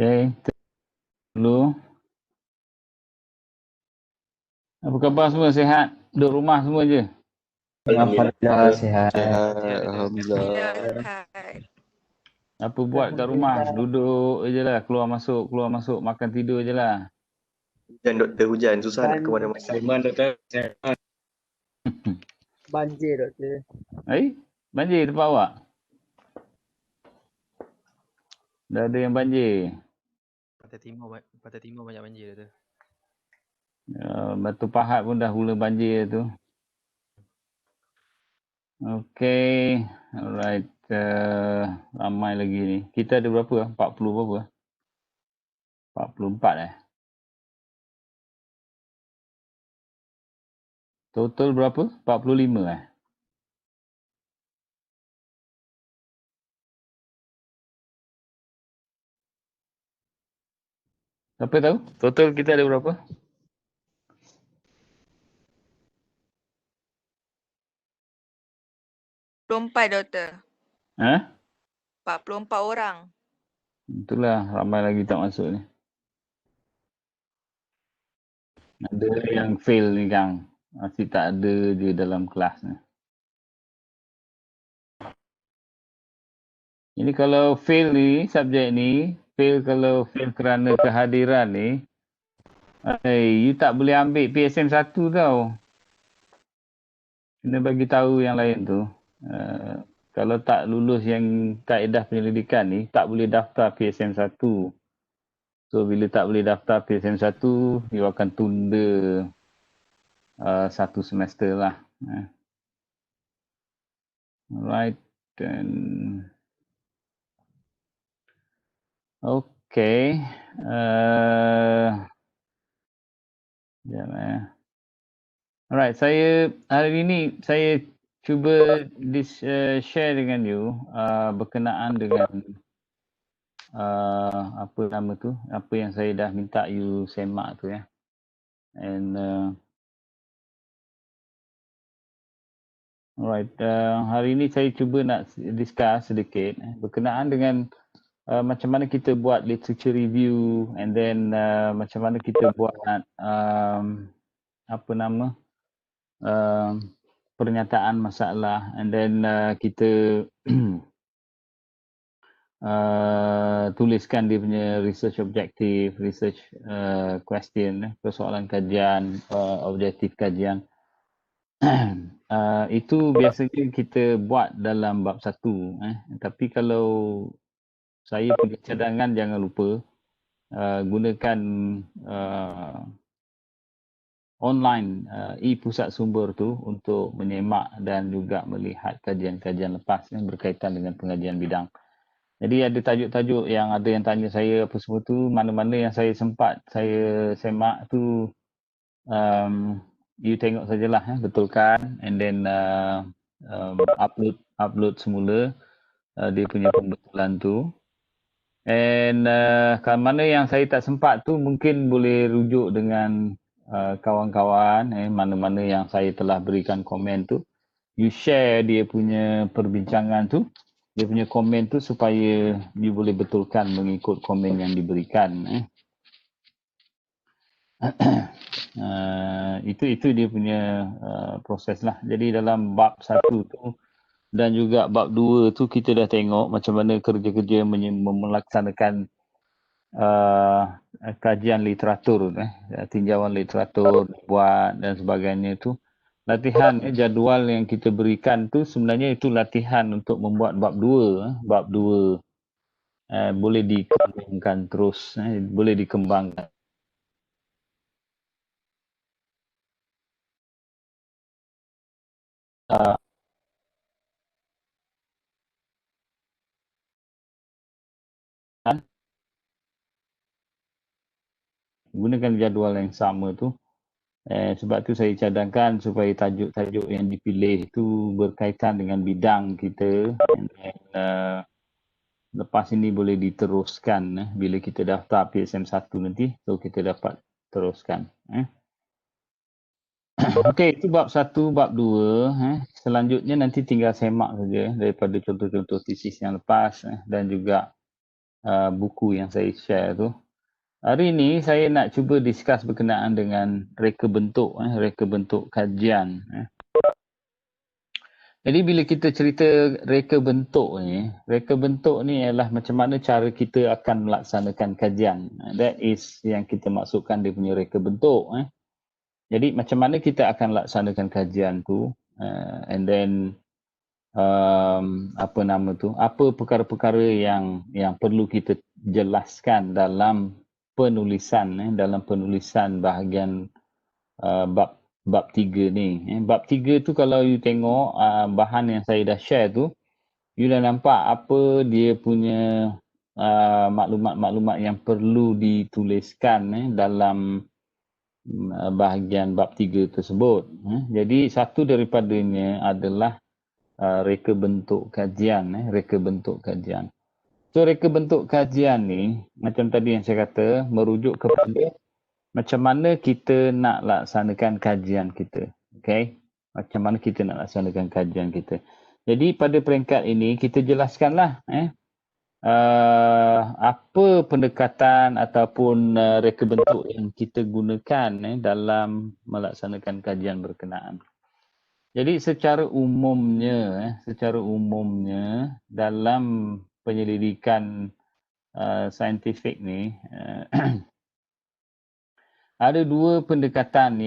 Okay, dulu. Apa khabar semua, sihat? Duduk rumah semua je? Alhamdulillah sehat. Sehat, alhamdulillah. Sihat. Apa buat kat rumah? Duduk je lah, keluar masuk, makan tidur je lah. Hujan doktor, hujan. Susah nak ke mana-mana. Sulaiman doktor. Banjir doktor. Banjir tempat awak? Dah ada yang banjir? Pantai Timur banyak banjir tu. Batu Pahat pun dah mula banjir tu. Okay, alright. Ramai lagi ni. Kita ada berapa? 40 berapa? 44 Total berapa? 45 Siapa tahu? Total kita ada berapa? 44 doktor. 44 orang. Itulah ramai lagi tak masuk ni. Ada yang fail ni Kang. Masih tak ada je dalam kelas ni. Ini kalau fail ni, subjek ni, kalau fail kerana kehadiran ni, you tak boleh ambil PSM 1 tau. Kena bagi tahu yang lain tu. Kalau tak lulus yang kaedah penyelidikan ni, tak boleh daftar PSM 1. So bila tak boleh daftar PSM 1, you akan tunda satu semester lah. Alright. Dan okay. Alright, hari ini saya cuba share dengan you berkenaan dengan apa nama tu, apa yang saya dah minta you semak tu ya. And alright, hari ini saya cuba nak discuss sedikit berkenaan dengan macam mana kita buat literature review, and then macam mana kita buat apa nama pernyataan masalah, and then kita tuliskan dia punya research objective, research question, persoalan kajian, objektif kajian. Itu biasanya kita buat dalam bab 1. Tapi kalau saya punya cadangan, jangan lupa gunakan online e-pusat sumber tu untuk menyemak dan juga melihat kajian-kajian lepas yang berkaitan dengan pengajian bidang. Jadi ada tajuk-tajuk yang ada yang tanya saya apa semua tu, mana-mana yang saya sempat saya semak tu, you tengok sajalah, betulkan, and then upload semula dia punya pembetulan tu. And kalau mana yang saya tak sempat tu, mungkin boleh rujuk dengan kawan-kawan, mana-mana yang saya telah berikan komen tu, you share dia punya perbincangan tu, dia punya komen tu, supaya you boleh betulkan mengikut komen yang diberikan. Itu dia punya proses lah. Jadi dalam bab 1 tu dan juga bab 2 tu kita dah tengok macam mana kerja-kerja melaksanakan kajian literatur, tinjauan literatur buat dan sebagainya tu. Latihan jadual yang kita berikan tu sebenarnya itu latihan untuk membuat bab 2. Bab 2 boleh dikembangkan terus, boleh dikembangkan. Gunakan jadual yang sama tu. Sebab tu saya cadangkan supaya tajuk-tajuk yang dipilih tu berkaitan dengan bidang kita. And lepas ini boleh diteruskan bila kita daftar PSM 1 nanti, so kita dapat teruskan. Okey, itu bab 1, bab 2. Selanjutnya nanti tinggal semak saja daripada contoh-contoh tesis yang lepas dan juga buku yang saya share tu. Hari ini saya nak cuba discuss berkenaan dengan reka bentuk kajian. Jadi bila kita cerita reka bentuk ni ialah macam mana cara kita akan melaksanakan kajian. That is yang kita maksudkan dia punya reka bentuk. Jadi macam mana kita akan laksanakan kajian tu, and then apa perkara-perkara yang perlu kita jelaskan dalam penulisan bahagian bab 3 ni. Bab 3 tu kalau you tengok bahan yang saya dah share tu, you dah nampak apa dia punya maklumat-maklumat yang perlu dituliskan dalam bahagian bab 3 tersebut. Jadi satu daripadanya adalah reka bentuk kajian. So reka bentuk kajian ni macam tadi yang saya kata merujuk kepada macam mana kita nak laksanakan kajian kita. Okay? Macam mana kita nak laksanakan kajian kita. Jadi pada peringkat ini kita jelaskanlah apa pendekatan ataupun reka bentuk yang kita gunakan dalam melaksanakan kajian berkenaan. Jadi secara umumnya dalam penyelidikan saintifik ni ada dua pendekatan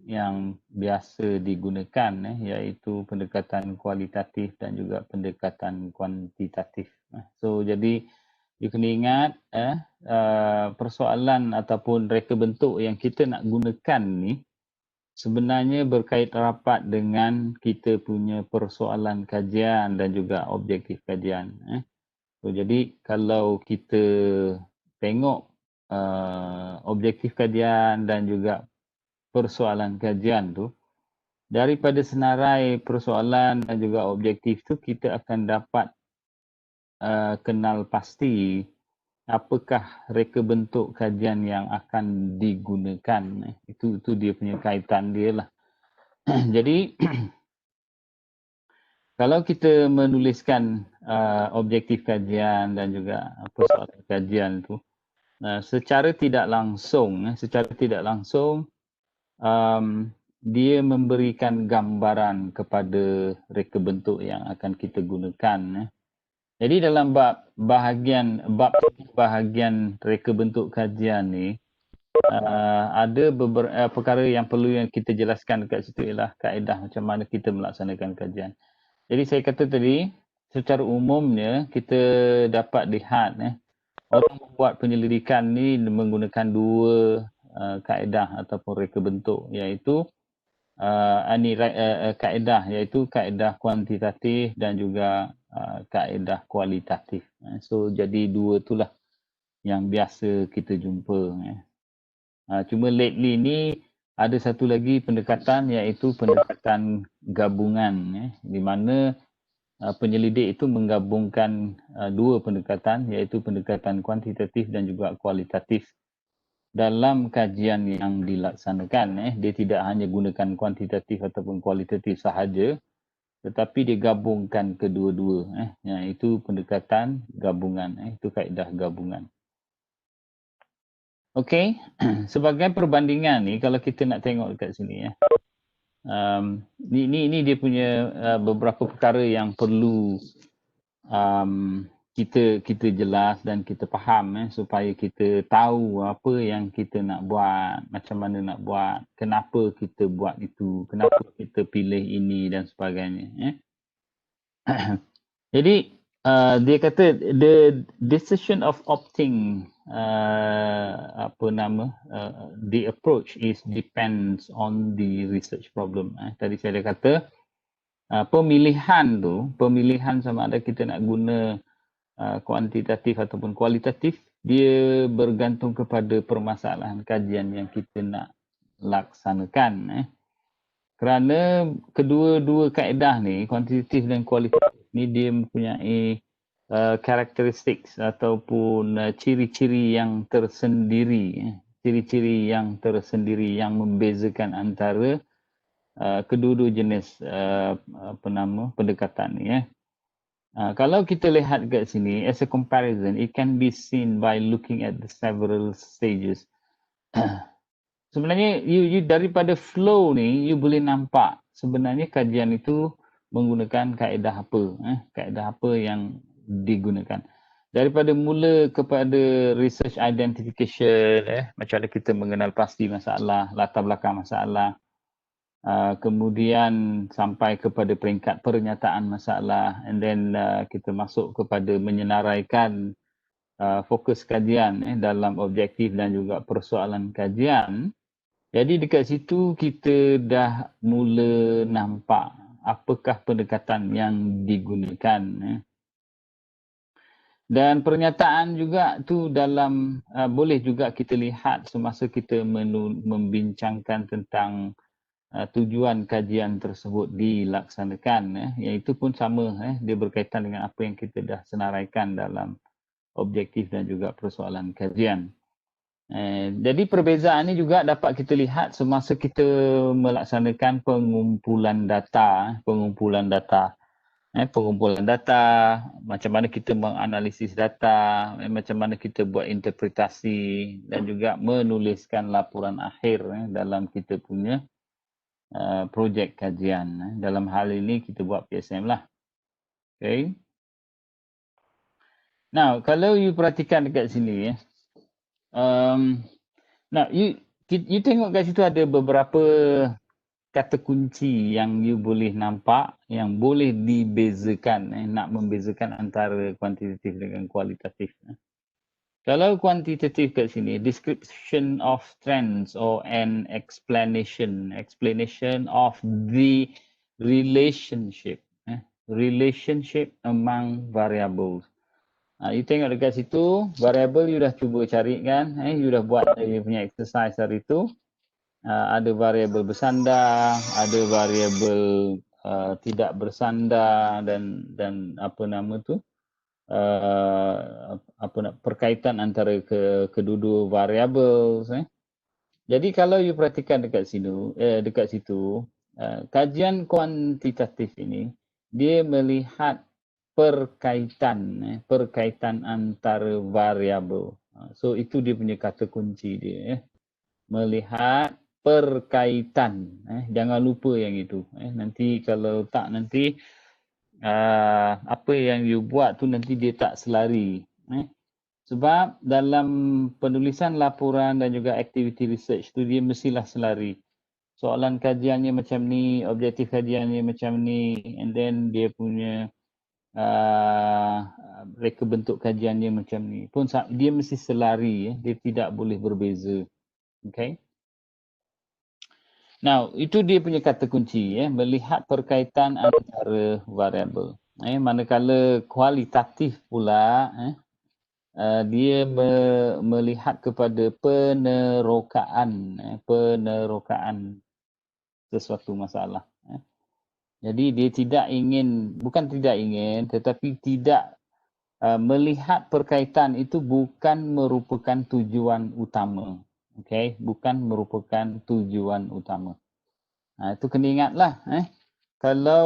yang biasa digunakan iaitu pendekatan kualitatif dan juga pendekatan kuantitatif. So jadi you kena ingat persoalan ataupun reka bentuk yang kita nak gunakan ni sebenarnya berkait rapat dengan kita punya persoalan kajian dan juga objektif kajian. So, jadi kalau kita tengok objektif kajian dan juga persoalan kajian tu, daripada senarai persoalan dan juga objektif tu kita akan dapat kenal pasti apakah reka bentuk kajian yang akan digunakan. Itu dia punya kaitan dia lah. Jadi kalau kita menuliskan objektif kajian dan juga persoalan kajian tu secara tidak langsung dia memberikan gambaran kepada reka bentuk yang akan kita gunakan. Jadi dalam bahagian reka bentuk kajian ni ada beberapa perkara yang perlu yang kita jelaskan dekat situ ialah kaedah macam mana kita melaksanakan kajian. Jadi saya kata tadi secara umumnya kita dapat lihat orang membuat penyelidikan ni menggunakan dua kaedah ataupun reka bentuk iaitu kaedah kuantitatif dan juga kaedah kualitatif. So jadi dua itulah yang biasa kita jumpa. Cuma lately ni ada satu lagi pendekatan iaitu pendekatan gabungan di mana penyelidik itu menggabungkan dua pendekatan iaitu pendekatan kuantitatif dan juga kualitatif dalam kajian yang dilaksanakan. Dia tidak hanya gunakan kuantitatif ataupun kualitatif sahaja tetapi dia gabungkan kedua-dua. Itu pendekatan gabungan. Itu kaedah gabungan. Okey, sebagai perbandingan ni kalau kita nak tengok dekat sini ni dia punya beberapa perkara yang perlu kita jelas dan kita faham supaya kita tahu apa yang kita nak buat, macam mana nak buat, kenapa kita buat itu, kenapa kita pilih ini dan sebagainya. Jadi dia kata the decision of opting the approach is depends on the research problem. Tadi saya dah kata pemilihan sama ada kita nak guna kuantitatif ataupun kualitatif, dia bergantung kepada permasalahan kajian yang kita nak laksanakan. Kerana kedua-dua kaedah ni, kuantitatif dan kualitatif ni, dia mempunyai karakteristik ataupun ciri-ciri yang tersendiri, yang membezakan antara kedua-dua jenis pendekatan ni. Kalau kita lihat kat sini, as a comparison, it can be seen by looking at the several stages. Sebenarnya you daripada flow ni, you boleh nampak sebenarnya kajian itu menggunakan kaedah apa, kaedah apa yang digunakan. Daripada mula kepada research identification, macam mana kita mengenal pasti masalah, latar belakang masalah, kemudian sampai kepada peringkat pernyataan masalah, and then kita masuk kepada menyenaraikan fokus kajian dalam objektif dan juga persoalan kajian. Jadi dekat situ kita dah mula nampak apakah pendekatan yang digunakan. Dan pernyataan juga tu dalam boleh juga kita lihat semasa kita membincangkan tentang tujuan kajian tersebut dilaksanakan. Yang itu pun sama, dia berkaitan dengan apa yang kita dah senaraikan dalam objektif dan juga persoalan kajian. Jadi perbezaan ini juga dapat kita lihat semasa kita melaksanakan pengumpulan data. Pengumpulan data, macam mana kita menganalisis data, macam mana kita buat interpretasi dan juga menuliskan laporan akhir dalam kita punya projek kajian. Dalam hal ini kita buat PSM lah. Okay. Now, kalau you perhatikan dekat sini, now you tengok kat situ ada beberapa kata kunci yang you boleh nampak yang boleh dibezakan, nak membezakan antara kuantitatif dengan kualitatif. Kalau kuantitatif kat sini, description of trends or an explanation of the relationship among variables. You tengok dekat situ, variable you dah cuba cari kan, you dah buat you punya exercise hari tu. Ada variable bersandar, ada variable tidak bersandar dan apa nama tu, perkaitan antara kedua-dua variables. Jadi kalau you perhatikan dekat situ, kajian kuantitatif ini dia melihat perkaitan antara variabel. So itu dia punya kata kunci dia. Melihat perkaitan. Jangan lupa yang itu. Nanti kalau tak, nanti apa yang you buat tu nanti dia tak selari. Sebab dalam penulisan laporan dan juga activity research tu dia mestilah selari. Soalan kajiannya macam ni, objektif kajiannya macam ni, and then dia punya reka bentuk kajiannya macam ni pun dia mesti selari, dia tidak boleh berbeza. Okay. Now, itu dia punya kata kunci, melihat perkaitan antara variabel. Manakala kualitatif pula, dia melihat kepada penerokaan sesuatu masalah. Jadi dia bukan tidak ingin, tetapi tidak melihat perkaitan itu bukan merupakan tujuan utama. Okay, bukan merupakan tujuan utama. Itu kena ingatlah. Kalau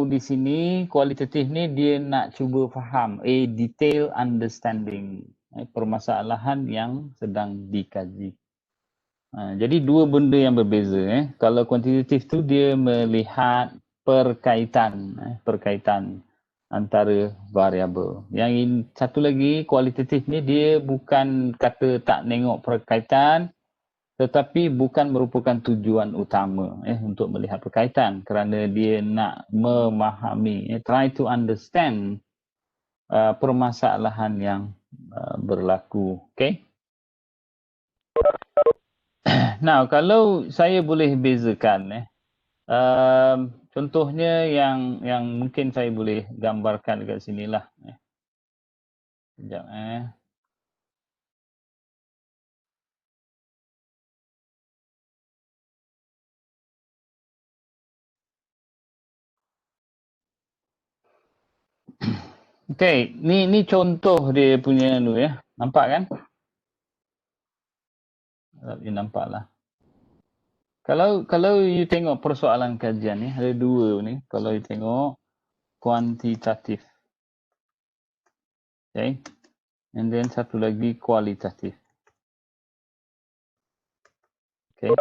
di sini kualitatif ni dia nak cuba faham, detail understanding permasalahan yang sedang dikaji. Jadi dua benda yang berbeza. Kalau kuantitatif tu dia melihat perkaitan antara variabel. Yang satu lagi kualitatif ni dia bukan kata tak tengok perkaitan, tetapi bukan merupakan tujuan utama untuk melihat perkaitan, kerana dia nak memahami, try to understand permasalahan yang berlaku. Okay. Now, kalau saya boleh bezakan, contohnya yang mungkin saya boleh gambarkan dekat sinilah. Sekejap. Okay, ni contoh dia punya tu ya. Nampak kan? Nampak lah. Kalau you tengok persoalan kajian ni, ada dua ni. Kalau you tengok kuantitatif. Okay. And then satu lagi kualitatif. Okay.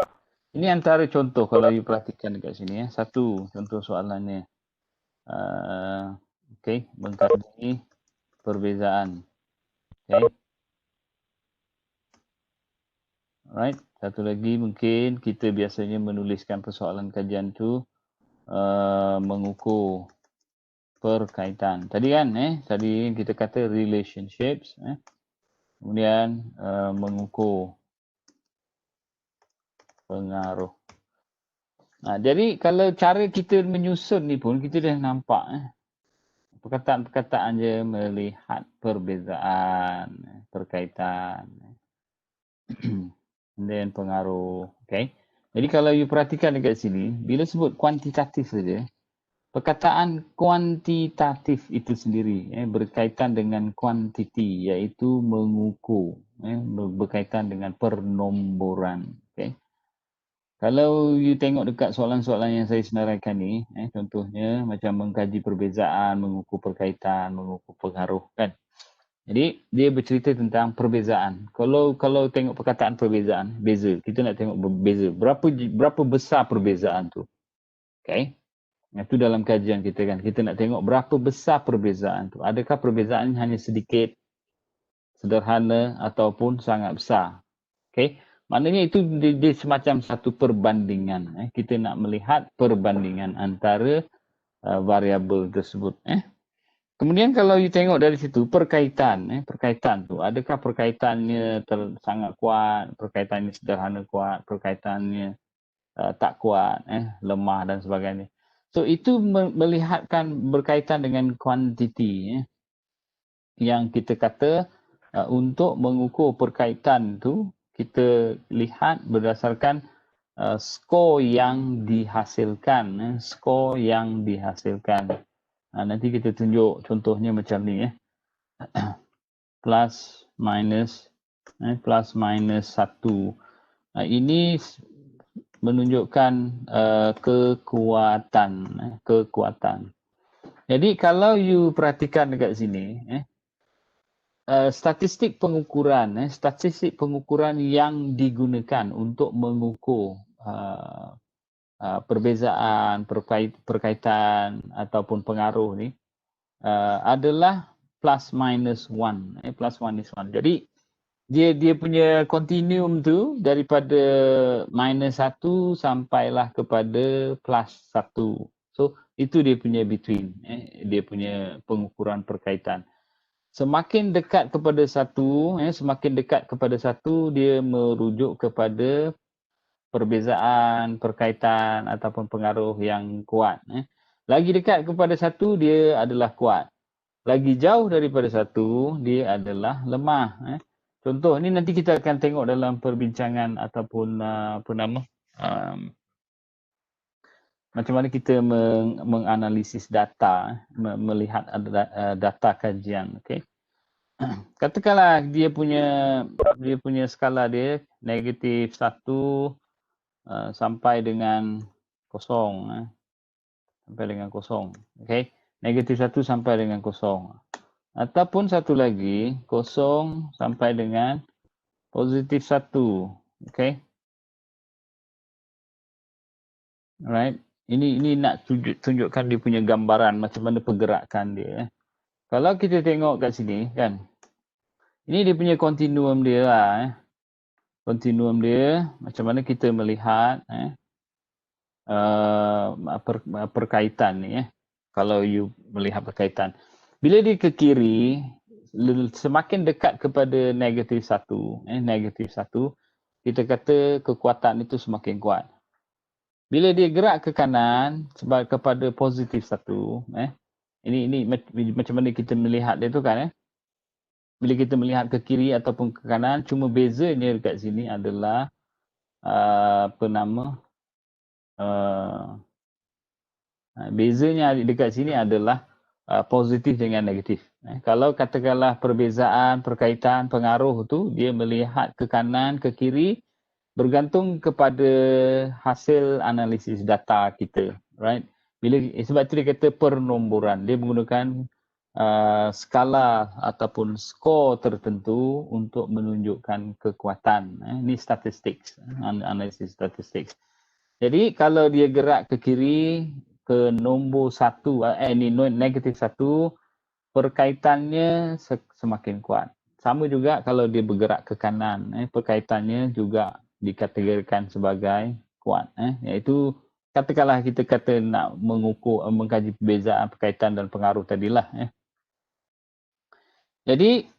Ini antara contoh kalau you perhatikan dekat sini. Satu contoh soalannya. Okay. Mengkaji perbezaan. Okay. Alright. Satu lagi mungkin kita biasanya menuliskan persoalan kajian tu mengukur perkaitan. Tadi kan tadi kita kata relationships kemudian mengukur pengaruh. Jadi kalau cara kita menyusun ni pun kita dah nampak perkataan-perkataan je melihat perbezaan, perkaitan dan pengaruh. Okay. Jadi kalau you perhatikan dekat sini, bila sebut kuantitatif saja, perkataan kuantitatif itu sendiri berkaitan dengan kuantiti, iaitu mengukur, berkaitan dengan pernomboran. Okay. Kalau you tengok dekat soalan-soalan yang saya senaraikan ni, contohnya macam mengkaji perbezaan, mengukur perkaitan, mengukur pengaruh kan. Jadi dia bercerita tentang perbezaan. Kalau tengok perkataan perbezaan, beza. Kita nak tengok beza. Berapa besar perbezaan tu? Okay. Itu dalam kajian kita kan. Kita nak tengok berapa besar perbezaan tu. Adakah perbezaan hanya sedikit, sederhana ataupun sangat besar? Okay. Maknanya itu dia semacam satu perbandingan. Kita nak melihat perbandingan antara variabel tersebut. Kemudian kalau you tengok dari situ perkaitan, perkaitan tu, adakah perkaitannya sangat kuat, perkaitannya sederhana kuat, perkaitannya tak kuat, lemah dan sebagainya. So itu melihatkan berkaitan dengan kuantiti yang kita kata untuk mengukur perkaitan tu kita lihat berdasarkan skor yang dihasilkan, skor yang dihasilkan. Nanti kita tunjuk contohnya macam ni plus minus 1. Ini menunjukkan kekuatan. Jadi kalau you perhatikan dekat sini statistik pengukuran yang digunakan untuk mengukur perbezaan, perkaitan ataupun pengaruh ni adalah plus minus 1. Plus minus 1. Jadi dia punya continuum tu daripada minus 1 sampailah kepada plus 1. So itu dia punya between, dia punya pengukuran perkaitan. Semakin dekat kepada 1, dia merujuk kepada perbezaan, perkaitan ataupun pengaruh yang kuat. Lagi dekat kepada 1, dia adalah kuat. Lagi jauh daripada 1, dia adalah lemah. Contoh ni nanti kita akan tengok dalam perbincangan ataupun macam mana kita menganalisis data, melihat data kajian. Okay. Katakanlah dia punya skala dia negatif 1 sampai dengan 0. Sampai dengan 0. Okay. Negatif 1 sampai dengan 0. Ataupun satu lagi, 0 sampai dengan positif 1. Okay. Alright. Ini nak tunjukkan dia punya gambaran macam mana pergerakan dia. Kalau kita tengok kat sini kan, ini dia punya kontinuum dia lah. Kontinuum dia, macam mana kita melihat perkaitan ni. Kalau you melihat perkaitan. Bila dia ke kiri, semakin dekat kepada negatif 1, kita kata kekuatan itu semakin kuat. Bila dia gerak ke kanan sebab kepada positif 1, ini macam mana kita melihat dia tu kan. Bila kita melihat ke kiri ataupun ke kanan, cuma bezanya dekat sini adalah bezanya dekat sini adalah positif dengan negatif. Kalau katakanlah perbezaan, perkaitan, pengaruh tu dia melihat ke kanan, ke kiri bergantung kepada hasil analisis data kita, right? Sebab tu dia kata pernomboran. Dia menggunakan skala ataupun skor tertentu untuk menunjukkan kekuatan. Ini statistik, analisis statistik. Jadi kalau dia gerak ke kiri ke nombor 1, ini negatif 1, perkaitannya semakin kuat. Sama juga kalau dia bergerak ke kanan, perkaitannya juga dikategorikan sebagai kuat. Iaitu katakanlah kita kata nak mengukur, mengkaji perbezaan perkaitan dan pengaruh tadilah. Jadi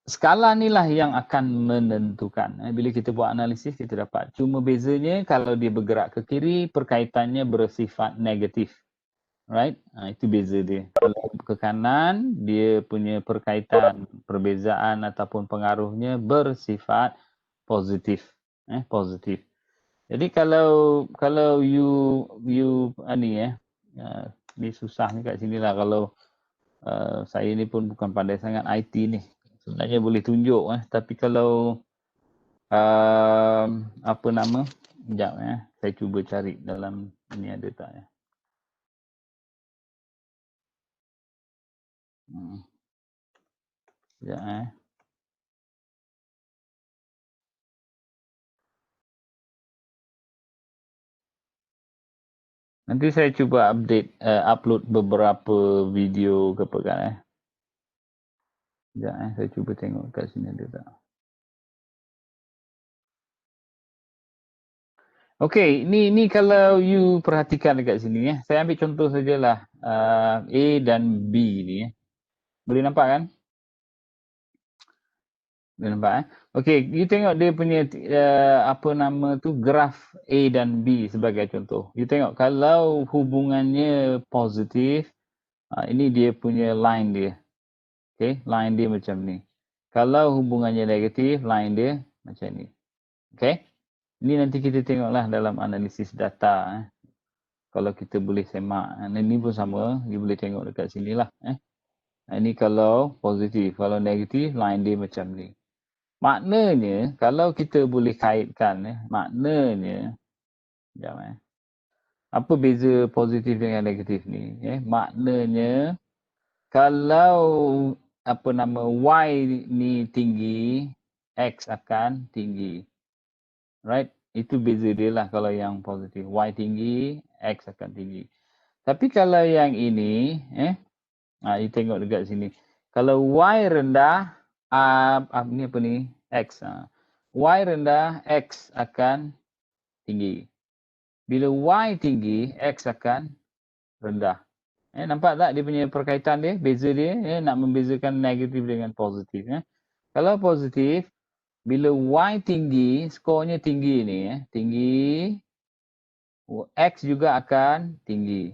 skala inilah yang akan menentukan. Bila kita buat analisis, kita dapat. Cuma bezanya kalau dia bergerak ke kiri, perkaitannya bersifat negatif. Right? Itu beza dia. Kalau ke kanan, dia punya perkaitan, perbezaan ataupun pengaruhnya bersifat positif. Positif. Jadi kalau you ni susah ni kat sini lah. Kalau saya ni pun bukan pandai sangat IT ni. Sebenarnya boleh tunjuk tapi kalau apa nama? Sekejap saya cuba cari dalam ni ada tak ya. Sekejap Nanti saya cuba upload beberapa video ke apa kan Sekejap saya cuba tengok kat sini ada tak. Okey, ni kalau you perhatikan dekat sini Saya ambil contoh sajalah A dan B ni Boleh nampak kan? Boleh nampak Okey, you tengok dia punya apa nama tu graf A dan B sebagai contoh. You tengok kalau hubungannya positif, ini dia punya line dia. Okey, line dia macam ni. Kalau hubungannya negatif, line dia macam ni. Okey. Ini nanti kita tengoklah dalam analisis data. Kalau kita boleh semak. Ini pun sama, you boleh tengok dekat sinilah. Ini kalau positif, kalau negatif, line dia macam ni. Maknanya, kalau kita boleh kaitkan, maknanya, sekejap apa beza positif dengan negatif ni? Maknanya, kalau apa nama Y ni tinggi, X akan tinggi. Right? Itu beza dia lah kalau yang positif. Y tinggi, X akan tinggi. Tapi kalau yang ini, you tengok dekat sini. Kalau Y rendah, ni apa ni? X. Y rendah, X akan tinggi. Bila Y tinggi, X akan rendah. Nampak tak dia punya perkaitan dia? Beza dia nak membezakan negatif dengan positif. Kalau positif, bila Y tinggi, skornya tinggi ni. Tinggi, X juga akan tinggi.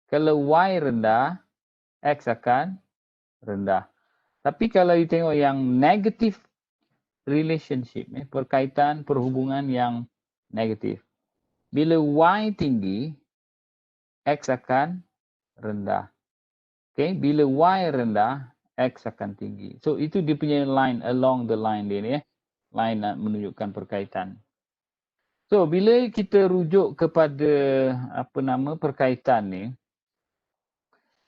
Kalau Y rendah, X akan rendah. Tapi kalau you tengok yang negative relationship, perkaitan perhubungan yang negatif. Bila Y tinggi, X akan rendah. Okay, bila Y rendah, X akan tinggi. So itu dia punya line, along the line dia ni Line nak menunjukkan perkaitan. So bila kita rujuk kepada apa nama perkaitan ni,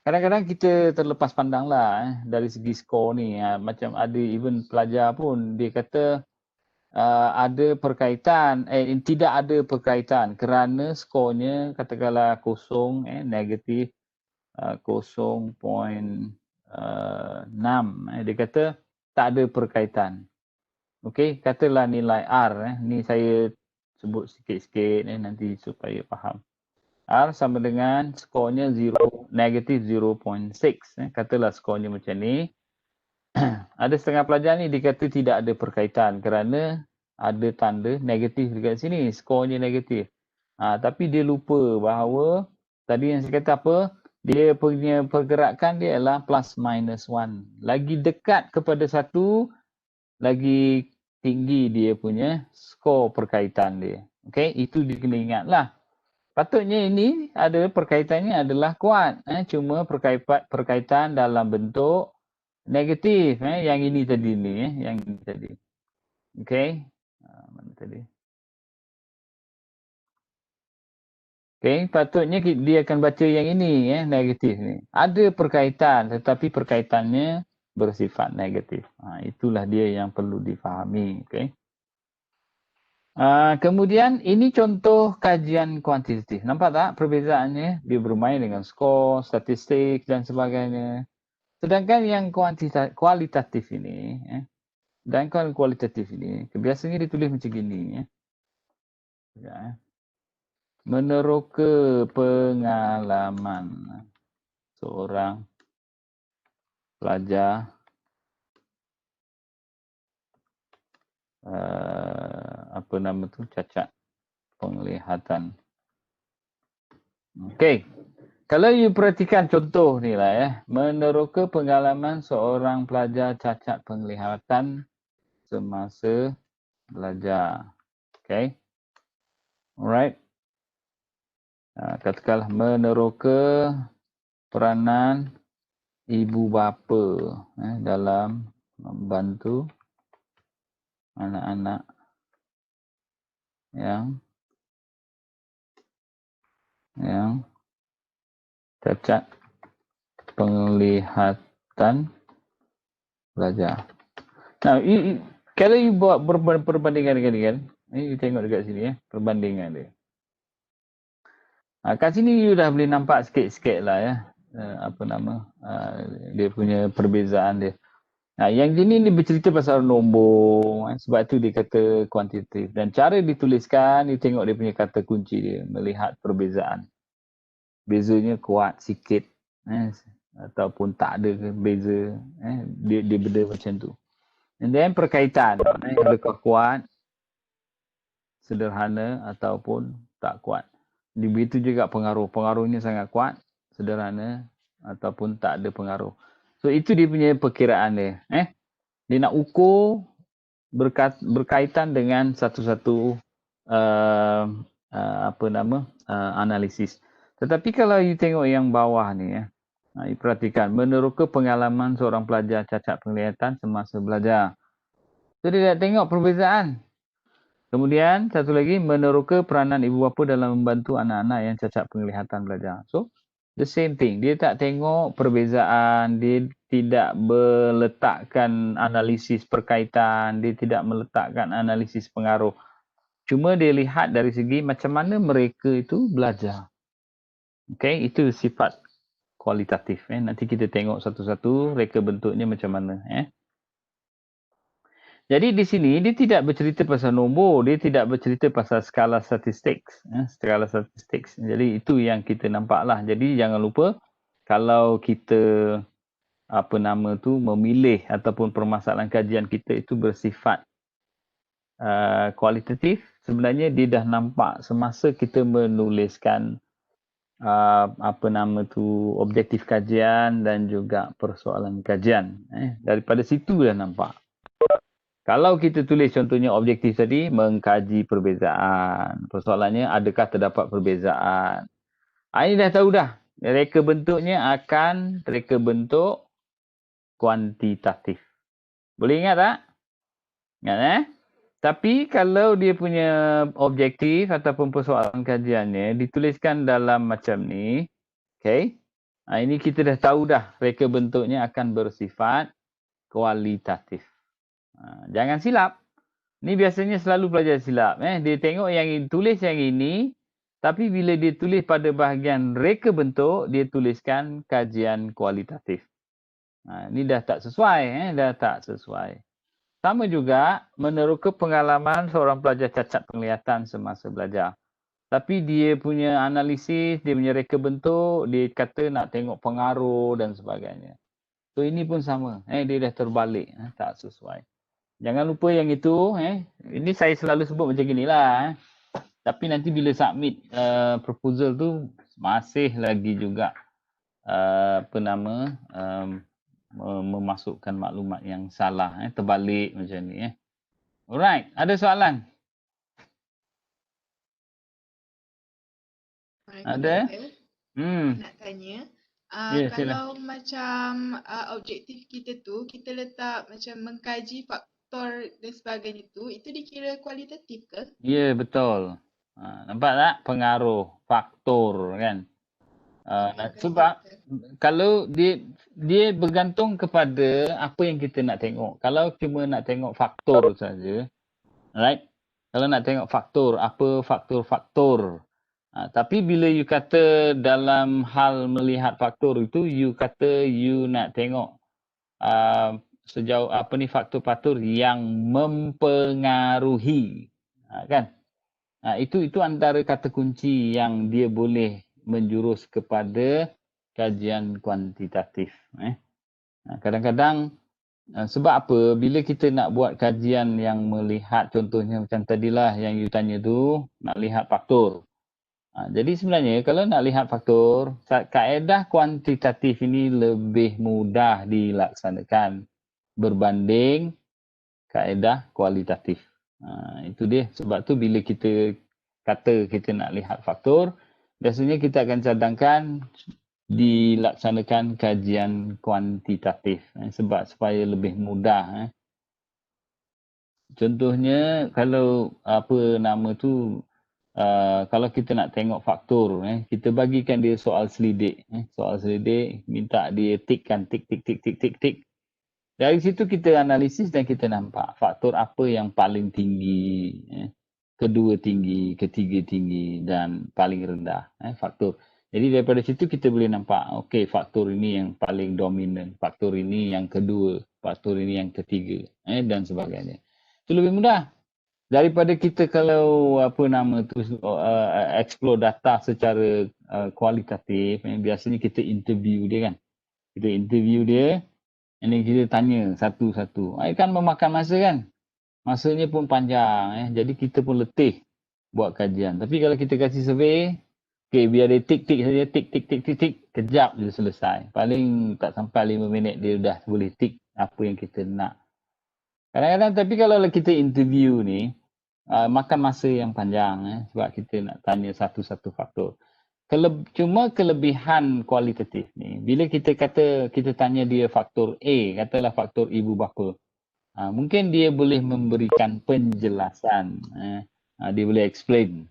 kadang-kadang kita terlepas pandang lah dari segi skor ni. Macam ada even pelajar pun dia kata ada perkaitan, tidak ada perkaitan kerana skornya katakanlah kosong, negatif 0.6. Dia kata tak ada perkaitan. Okey, katalah nilai R. Ni saya sebut sikit-sikit nanti supaya faham. R sama dengan skornya negatif 0.6. Katalah skornya macam ni. Ada setengah pelajar ni dia kata tidak ada perkaitan kerana ada tanda negatif dekat sini. Skornya negatif. Tapi dia lupa bahawa tadi yang saya kata apa? Dia punya pergerakan dia adalah plus minus 1. Lagi dekat kepada 1, lagi tinggi dia punya skor perkaitan dia. Okey, itu dia kena ingatlah. Patutnya ini ada perkaitannya adalah kuat. Cuma perkaitan dalam bentuk negatif. Yang ini tadi ni. Yang ini tadi. Okey. Mana tadi? Okay, patutnya dia akan baca yang ini, negatif ni. Ada perkaitan, tetapi perkaitannya bersifat negatif. Itulah dia yang perlu difahami. Okay. Kemudian ini contoh kajian kuantitatif. Nampak tak perbezaannya? Dia bermain dengan skor, statistik dan sebagainya. Sedangkan yang kualitatif ini, dan kualitatif ini, biasanya ditulis macam gini. Ya. Meneroka pengalaman seorang pelajar apa nama tu, cacat penglihatan. Okey. Kalau you perhatikan contoh ni lah meneroka pengalaman seorang pelajar cacat penglihatan semasa belajar. Okey. Alright. Katakanlah meneroka peranan ibu bapa dalam membantu anak-anak yang cacat penglihatan belajar. Nah, kalau you buat perbandingan dengan dia, you tengok dekat sini perbandingan dia. Kat sini you dah boleh nampak sikit-sikit lah apa nama dia punya perbezaan dia. Yang gini ni bercerita pasal nombor, sebab tu dia kata kuantitatif. Dan cara dituliskan, you tengok dia punya kata kunci dia, melihat perbezaan. Bezanya kuat sikit ataupun tak ada beza, dia benda macam tu. And then perkaitan, adakah kuat, sederhana ataupun tak kuat. Begitu juga pengaruhnya sangat kuat, sederhana ataupun tak ada pengaruh. So itu dia punya perkiraan dia. Dia nak ukur berkaitan dengan satu-satu analisis. Tetapi kalau you tengok yang bawah ni you perhatikan meneroka pengalaman seorang pelajar cacat penglihatan semasa belajar. So dia dah tengok perbezaan. Kemudian satu lagi meneroka peranan ibu bapa dalam membantu anak-anak yang cacat penglihatan belajar. So the same thing. Dia tak tengok perbezaan, dia tidak meletakkan analisis perkaitan, dia tidak meletakkan analisis pengaruh. Cuma dia lihat dari segi macam mana mereka itu belajar. Okay, itu sifat kualitatif. Nanti kita tengok satu-satu reka bentuknya macam mana. Jadi di sini dia tidak bercerita pasal nombor, dia tidak bercerita pasal skala statistik. Skala statistik. Jadi itu yang kita nampaklah. Jadi jangan lupa kalau kita memilih ataupun permasalahan kajian kita itu bersifat kualitatif, sebenarnya dia dah nampak semasa kita menuliskan objektif kajian dan juga persoalan kajian. Daripada situ dah nampak. Kalau kita tulis contohnya objektif tadi, mengkaji perbezaan. Persoalannya, adakah terdapat perbezaan? Ini dah tahu dah. Reka bentuknya akan reka bentuk kuantitatif. Boleh ingat tak? Ingat Tapi kalau dia punya objektif ataupun persoalan kajiannya dituliskan dalam macam ni, okay? Ini kita dah tahu dah reka bentuknya akan bersifat kualitatif. Jangan silap. Ni biasanya selalu pelajar silap. Dia tengok yang tulis yang ini, tapi bila dia tulis pada bahagian reka bentuk, dia tuliskan kajian kualitatif. Ni dah tak sesuai. Dah tak sesuai. Sama juga meneroka pengalaman seorang pelajar cacat penglihatan semasa belajar. Tapi dia punya analisis, dia punya reka bentuk, dia kata nak tengok pengaruh dan sebagainya. So ini pun sama. Dia dah terbalik. Tak sesuai. Jangan lupa yang itu. Ini saya selalu sebut macam inilah. Tapi nanti bila submit proposal tu masih lagi juga memasukkan maklumat yang salah, terbalik macam ni. Alright, ada soalan? Ada? Nak tanya, Ya, kalau macam objektif kita tu, kita letak macam mengkaji faktor dan sebagainya tu, itu dikira kualitatif ke? Ya, betul. Nampak tak? Pengaruh, faktor kan. Baik, Sebab doktor. kalau dia bergantung kepada apa yang kita nak tengok. Kalau cuma nak tengok faktor saja, right? Kalau nak tengok faktor, apa faktor-faktor. Tapi bila you kata dalam hal melihat faktor itu, you kata you nak tengok sejauh apa ni faktor-faktor yang mempengaruhi. Kan? Itu antara kata kunci yang dia boleh menjurus kepada kajian kuantitatif. Kadang-kadang sebab apa? Bila kita nak buat kajian yang melihat, contohnya macam tadilah yang you tanya tu, nak lihat faktor. Jadi sebenarnya kalau nak lihat faktor, kaedah kuantitatif ini lebih mudah dilaksanakan berbanding kaedah kualitatif. Itu dia. Sebab tu bila kita kata kita nak lihat faktor, biasanya kita akan cadangkan dilaksanakan kajian kuantitatif. Sebab supaya lebih mudah. Contohnya kalau apa nama tu, kalau kita nak tengok faktor, kita bagikan dia soal selidik. Soal selidik, minta dia tikkan, tik. Dari situ kita analisis dan kita nampak faktor apa yang paling tinggi, kedua tinggi, ketiga tinggi dan paling rendah faktor. Jadi daripada situ kita boleh nampak, okey, faktor ini yang paling dominan, faktor ini yang kedua, faktor ini yang ketiga dan sebagainya. Itu lebih mudah daripada kita kalau apa nama tu explore data secara kualitatif. Biasanya kita interview dia kan. Kita interview dia. Ini kita tanya satu-satu. Kan memakan masa kan. Masanya pun panjang. Jadi kita pun letih buat kajian. Tapi kalau kita kasih survey, okay, biar dia tik saja. Tik. Kejap dia selesai. Paling tak sampai 5 minit dia dah boleh tik apa yang kita nak. Kadang-kadang tapi kalau kita interview ni, makan masa yang panjang. Sebab kita nak tanya satu-satu faktor. Cuma kelebihan kualitatif ni, bila kita kata kita tanya dia faktor A, katalah faktor ibu bapa, mungkin dia boleh memberikan penjelasan, dia boleh explain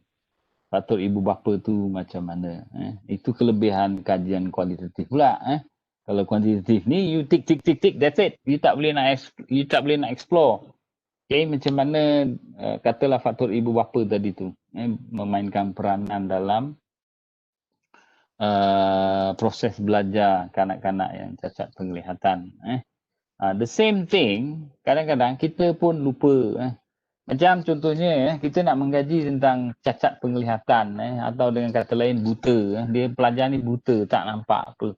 faktor ibu bapa tu macam mana. Itu kelebihan kajian kualitatif pula. Kalau kuantitatif ni you tik, that's it. You tak boleh nak explore. Okay, macam mana katalah faktor ibu bapa tadi tu memainkan peranan dalam proses belajar kanak-kanak yang cacat penglihatan. The same thing, kadang-kadang kita pun lupa. Macam contohnya, kita nak mengkaji tentang cacat penglihatan atau dengan kata lain buta. Dia pelajar ni buta, tak nampak apa.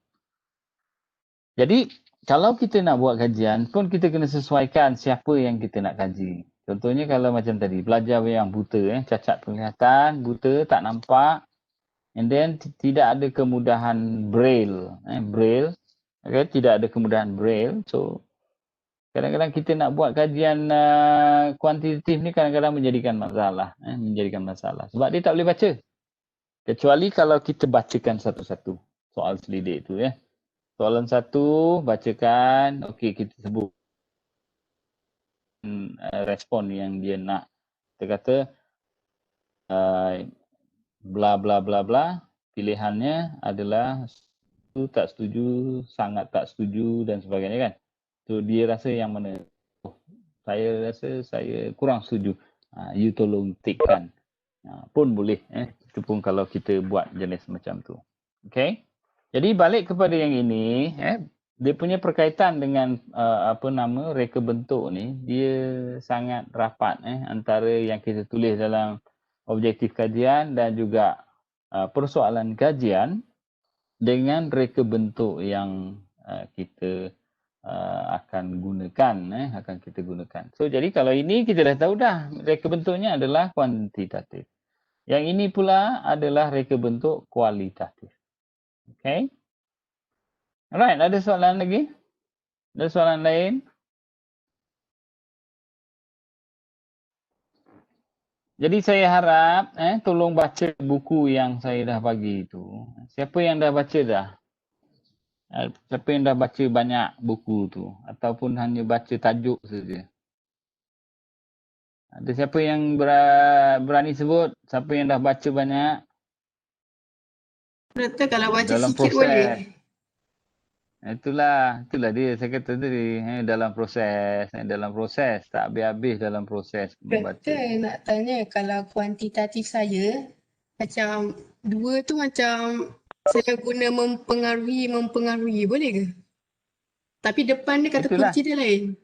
Jadi, kalau kita nak buat kajian pun kita kena sesuaikan siapa yang kita nak kaji. Contohnya kalau macam tadi, pelajar yang buta, cacat penglihatan, buta, tak nampak. And then tidak ada kemudahan braille. Braille. Okay, tidak ada kemudahan braille. So, kadang-kadang kita nak buat kajian kuantitatif ni kadang-kadang menjadikan masalah. Menjadikan masalah. Sebab dia tak boleh baca. Kecuali kalau kita bacakan satu-satu soal selidik tu. Soalan satu, bacakan. Okey, kita sebut respon yang dia nak. Kita kata, bla bla bla bla, pilihannya adalah setuju, tak setuju, sangat tak setuju dan sebagainya kan. So dia rasa yang mana? Saya rasa saya kurang setuju. You tolong tikkan. Pun boleh. Itu pun kalau kita buat jenis macam tu. Okay. Jadi balik kepada yang ini, dia punya perkaitan dengan reka bentuk ni, dia sangat rapat antara yang kita tulis dalam objektif kajian dan juga persoalan kajian dengan reka bentuk yang kita akan gunakan. So jadi kalau ini kita dah tahu dah reka bentuknya adalah kuantitatif. Yang ini pula adalah reka bentuk kualitatif. Okay. Alright, ada soalan lagi? Ada soalan lain? Jadi saya harap tolong baca buku yang saya dah bagi itu. Siapa yang dah baca dah? Siapa yang dah baca banyak buku tu ataupun hanya baca tajuk saja? Ada siapa yang berani sebut? Siapa yang dah baca banyak? Doktor kalau baca Dalam sikit proses. boleh? Itulah dia saya kata tadi. Dalam proses. Tak habis-habis dalam proses membaca. Doktor nak tanya kalau kuantitatif saya macam 2 tu macam saya guna mempengaruhi boleh ke? Tapi depan dia kata Itulah. kunci dia lain.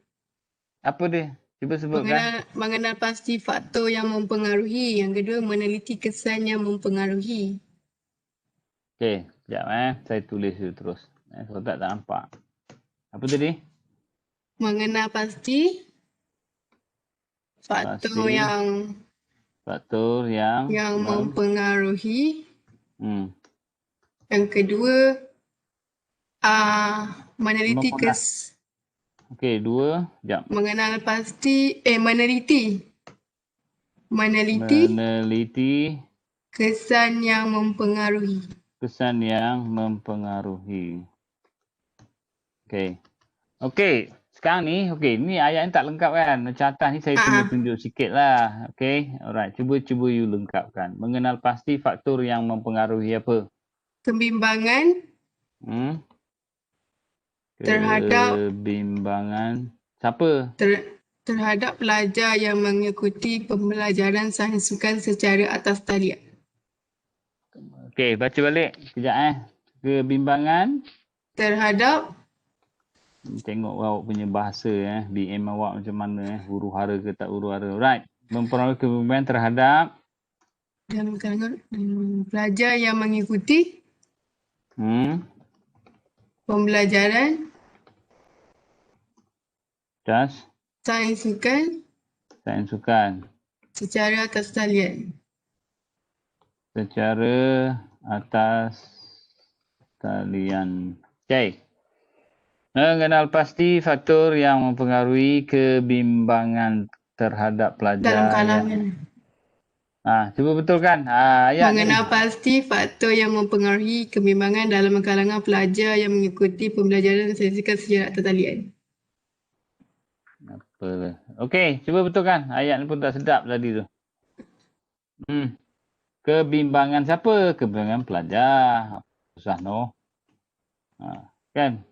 Apa dia? Cuba sebutkan. Mengenal pasti faktor yang mempengaruhi. Yang kedua meneliti kesan yang mempengaruhi. Okey, sekejap saya tulis dulu terus. Kalau tak nampak. Apa tadi? Mengenal pasti faktor yang mempengaruhi. Yang kedua meneliti Okey, 2. Sekejap. mengenal pasti meneliti kesan yang mempengaruhi. Okey, sekarang ni ni ayat ni tak lengkap kan. Macam atas ni saya tunjuk sikit lah. Okey, alright. Cuba you lengkapkan. Mengenal pasti faktor yang mempengaruhi apa? Kebimbangan Kebimbangan siapa? terhadap pelajar yang mengikuti pembelajaran sains sukan secara atas talian. Okey, baca balik. Sekejap Kebimbangan terhadap tengok awak punya bahasa BM awak macam mana huru hara ke tak huru hara. Right. Mempengaruhi kebimbangan terhadap dalam kalangan pelajar yang mengikuti pembelajaran sains sukan secara atas talian. Okey. Mengenal pasti faktor yang mempengaruhi kebimbangan terhadap pelajar Dalam kalangan. Cuba betulkan ayat mengenal ni. pasti faktor yang mempengaruhi kebimbangan dalam kalangan pelajar yang mengikuti pembelajaran sains sukan secara atas talian. Apa? Okey, cuba betulkan. Ayat ni pun tak sedap tadi tu. Kebimbangan siapa? Kebimbangan pelajar. Susah kan?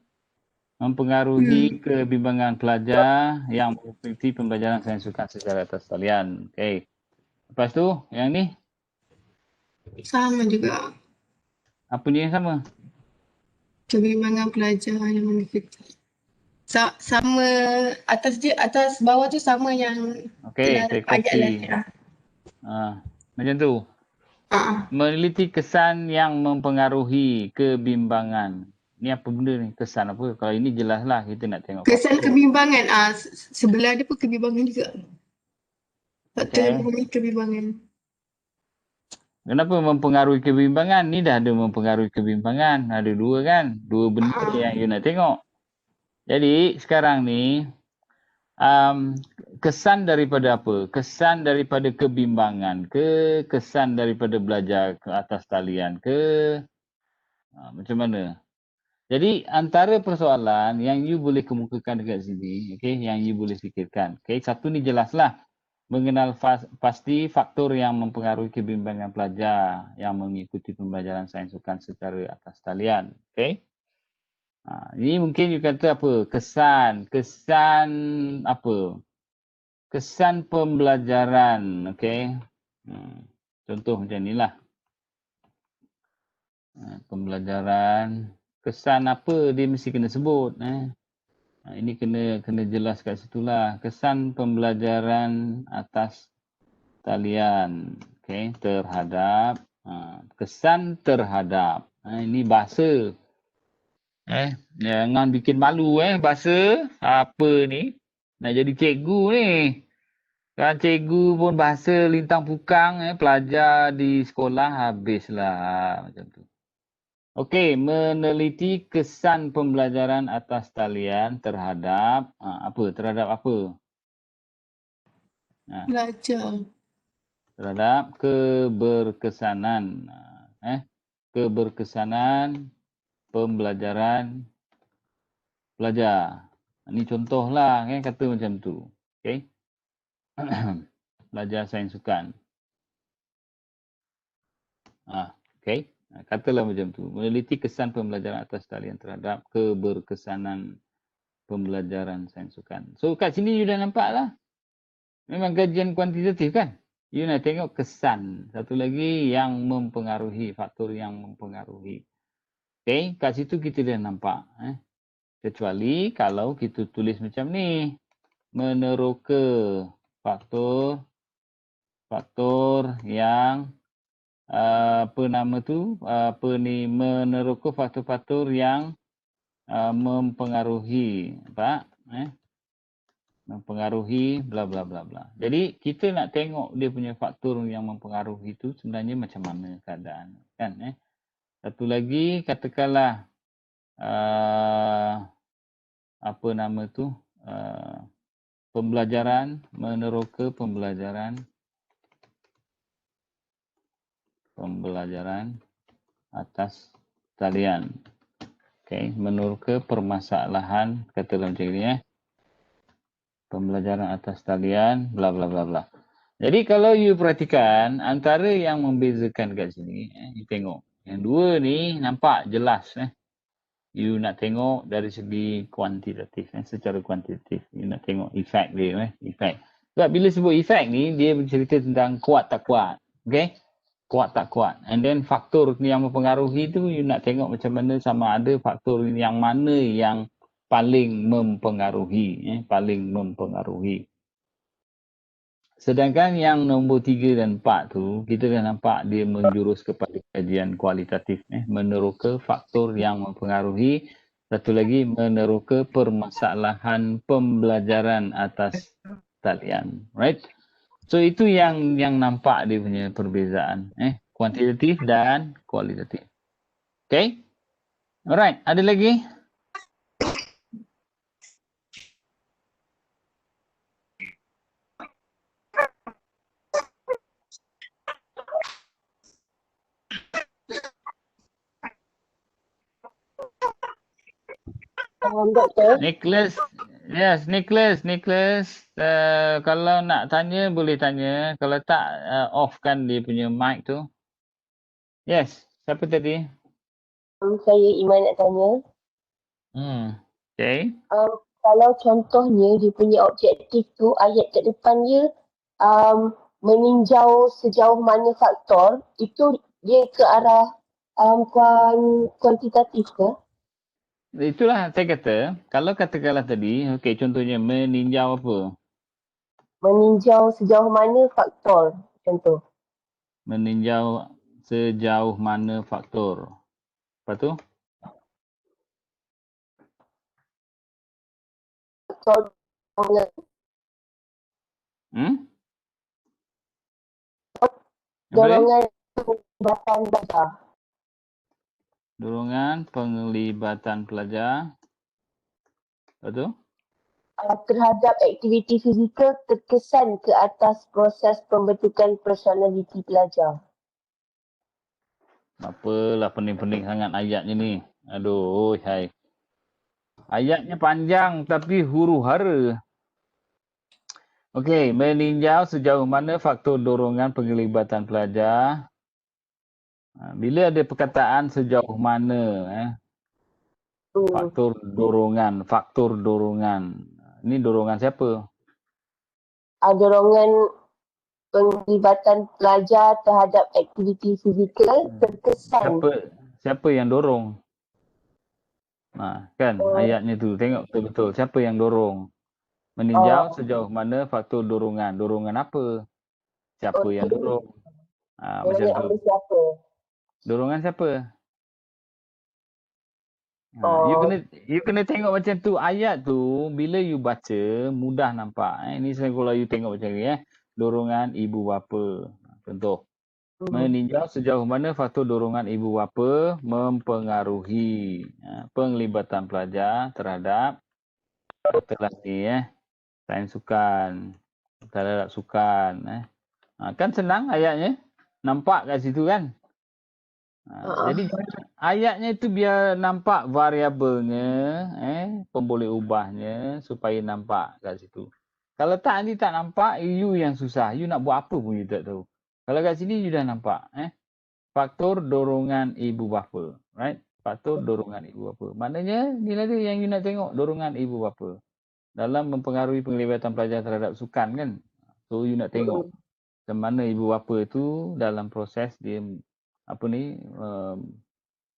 Mempengaruhi kebimbangan pelajar yang mengikuti pembelajaran sains sukan secara atas talian. Okey. Lepas tu, yang ni? Sama juga. Apa ni yang sama? Kebimbangan pelajar yang mengikuti. Sama atas bawah tu sama yang saya copy. Macam tu. Meneliti kesan yang mempengaruhi kebimbangan. Ni apa benda ni? Kesan apa? Kalau ini jelaslah kita nak tengok. Kesan kebimbangan. Sebelah dia pun kebimbangan juga. Faktor yang mempengaruhi kebimbangan. Kenapa mempengaruhi kebimbangan? Ni dah ada mempengaruhi kebimbangan. Ada 2 kan? 2 benda yang you nak tengok. Jadi sekarang ni kesan daripada apa? Kesan daripada kebimbangan ke kesan daripada belajar ke atas talian ke macam mana? Jadi antara persoalan yang you boleh kemukakan dekat sini, yang you boleh fikirkan. Satu ni jelaslah. Mengenal pasti faktor yang mempengaruhi kebimbangan pelajar yang mengikuti pembelajaran sains sukan secara atas talian. Ini mungkin you kata apa? Kesan apa? Kesan pembelajaran, contoh macam inilah. Pembelajaran, kesan apa dia mesti kena sebut. Ini kena jelas kat situlah. Kesan pembelajaran atas talian, terhadap, kesan terhadap. Ini bahasa. Jangan bikin malu bahasa. Apa ni? Nak jadi cikgu ni. Kan cikgu pun bahasa lintang pukang pelajar di sekolah habislah macam tu. Meneliti kesan pembelajaran atas talian terhadap apa? Terhadap apa? Belajar. Terhadap keberkesanan. Keberkesanan pembelajaran pelajar. Ini contohlah kata macam tu. pelajar sains sukan. Okey. Katalah macam tu. Meneliti kesan pembelajaran atas talian terhadap keberkesanan pembelajaran sains sukan. So kat sini you dah nampak lah. Memang kajian kuantitatif kan? You nak tengok kesan. Satu lagi yang mempengaruhi, faktor yang mempengaruhi. Okey, kat situ kita dah nampak. Kecuali kalau kita tulis macam ni. Meneroka faktor yang meneroka faktor-faktor yang mempengaruhi, mempengaruhi bla bla bla bla. Jadi kita nak tengok dia punya faktor yang mempengaruhi itu sebenarnya macam mana keadaan, kan? Satu lagi katakanlah pembelajaran, meneroka pembelajaran atas talian. Okey, meneroka permasalahan, katalah macam ni pembelajaran atas talian bla bla bla bla. Jadi kalau you perhatikan antara yang membezakan kat sini, you tengok. Yang dua ni nampak jelas You nak tengok dari segi kuantitatif, secara kuantitatif. You nak tengok efek dia, efek. Sebab bila sebut efek ni, dia bercerita tentang kuat tak kuat. Okay? Kuat tak kuat. And then faktor ni yang mempengaruhi tu, you nak tengok macam mana sama ada faktor yang mana yang paling mempengaruhi. Paling mempengaruhi. Sedangkan yang nombor 3 dan 4 tu, kita dah nampak dia menjurus kepada kajian kualitatif. Meneroka faktor yang mempengaruhi. Satu lagi, meneroka permasalahan pembelajaran atas talian. Right? So itu yang nampak dia punya perbezaan. Kuantitatif dan kualitatif. Okay? Alright, ada lagi? Doktor. Nicholas. Yes, Nicholas. Kalau nak tanya, boleh tanya. Kalau tak, off kan dia punya mic tu. Yes, siapa tadi? Saya Iman nak tanya. Okay. Kalau contohnya dia punya objektif tu, ayat kat depan dia meninjau sejauh mana faktor, itu dia ke arah kuantitatif ke? Itulah saya kata, kalau katakanlah tadi, okey, contohnya meninjau apa? Meninjau sejauh mana faktor, contoh. Meninjau sejauh mana faktor. Lepas tu? Faktor dorongan penglibatan belajar. Dorongan penglibatan pelajar. Lepas tu? Terhadap aktiviti fizikal terkesan ke atas proses pembentukan personaliti pelajar. Apalah pening-pening sangat ayatnya ni. Aduh, hai. Ayatnya panjang tapi huru hara. Okey, meninjau sejauh mana faktor dorongan penglibatan pelajar. Bila ada perkataan sejauh mana, faktor dorongan. Ini dorongan siapa? Dorongan penglibatan pelajar terhadap aktiviti fizikal terkesan. Siapa yang dorong? Kan ayatnya tu, tengok betul-betul siapa yang dorong. Meninjau sejauh mana faktor dorongan. Dorongan apa? Siapa yang dorong? Macam tu. Siapa? Dorongan siapa? You kena tengok macam tu. Ayat tu bila you baca mudah nampak. Ini kalau you tengok macam ni. Dorongan ibu bapa. Contoh. Meninjau sejauh mana faktor dorongan ibu bapa mempengaruhi penglibatan pelajar terhadap katalah ni sains sukan. Terhadap sukan. Kan senang ayatnya. Nampak kat situ kan? Jadi ayatnya itu biar nampak variabelnya, pemboleh ubahnya supaya nampak kat situ. Kalau tak nanti tak nampak, you yang susah. You nak buat apa pun you tak tahu. Kalau kat sini you dah nampak. Faktor dorongan ibu bapa. Right? Faktor dorongan ibu bapa. Maknanya ni lah dia yang you nak tengok. Dorongan ibu bapa. Dalam mempengaruhi penglibatan pelajar terhadap sukan kan. So you nak tengok macam mana ibu bapa tu dalam proses dia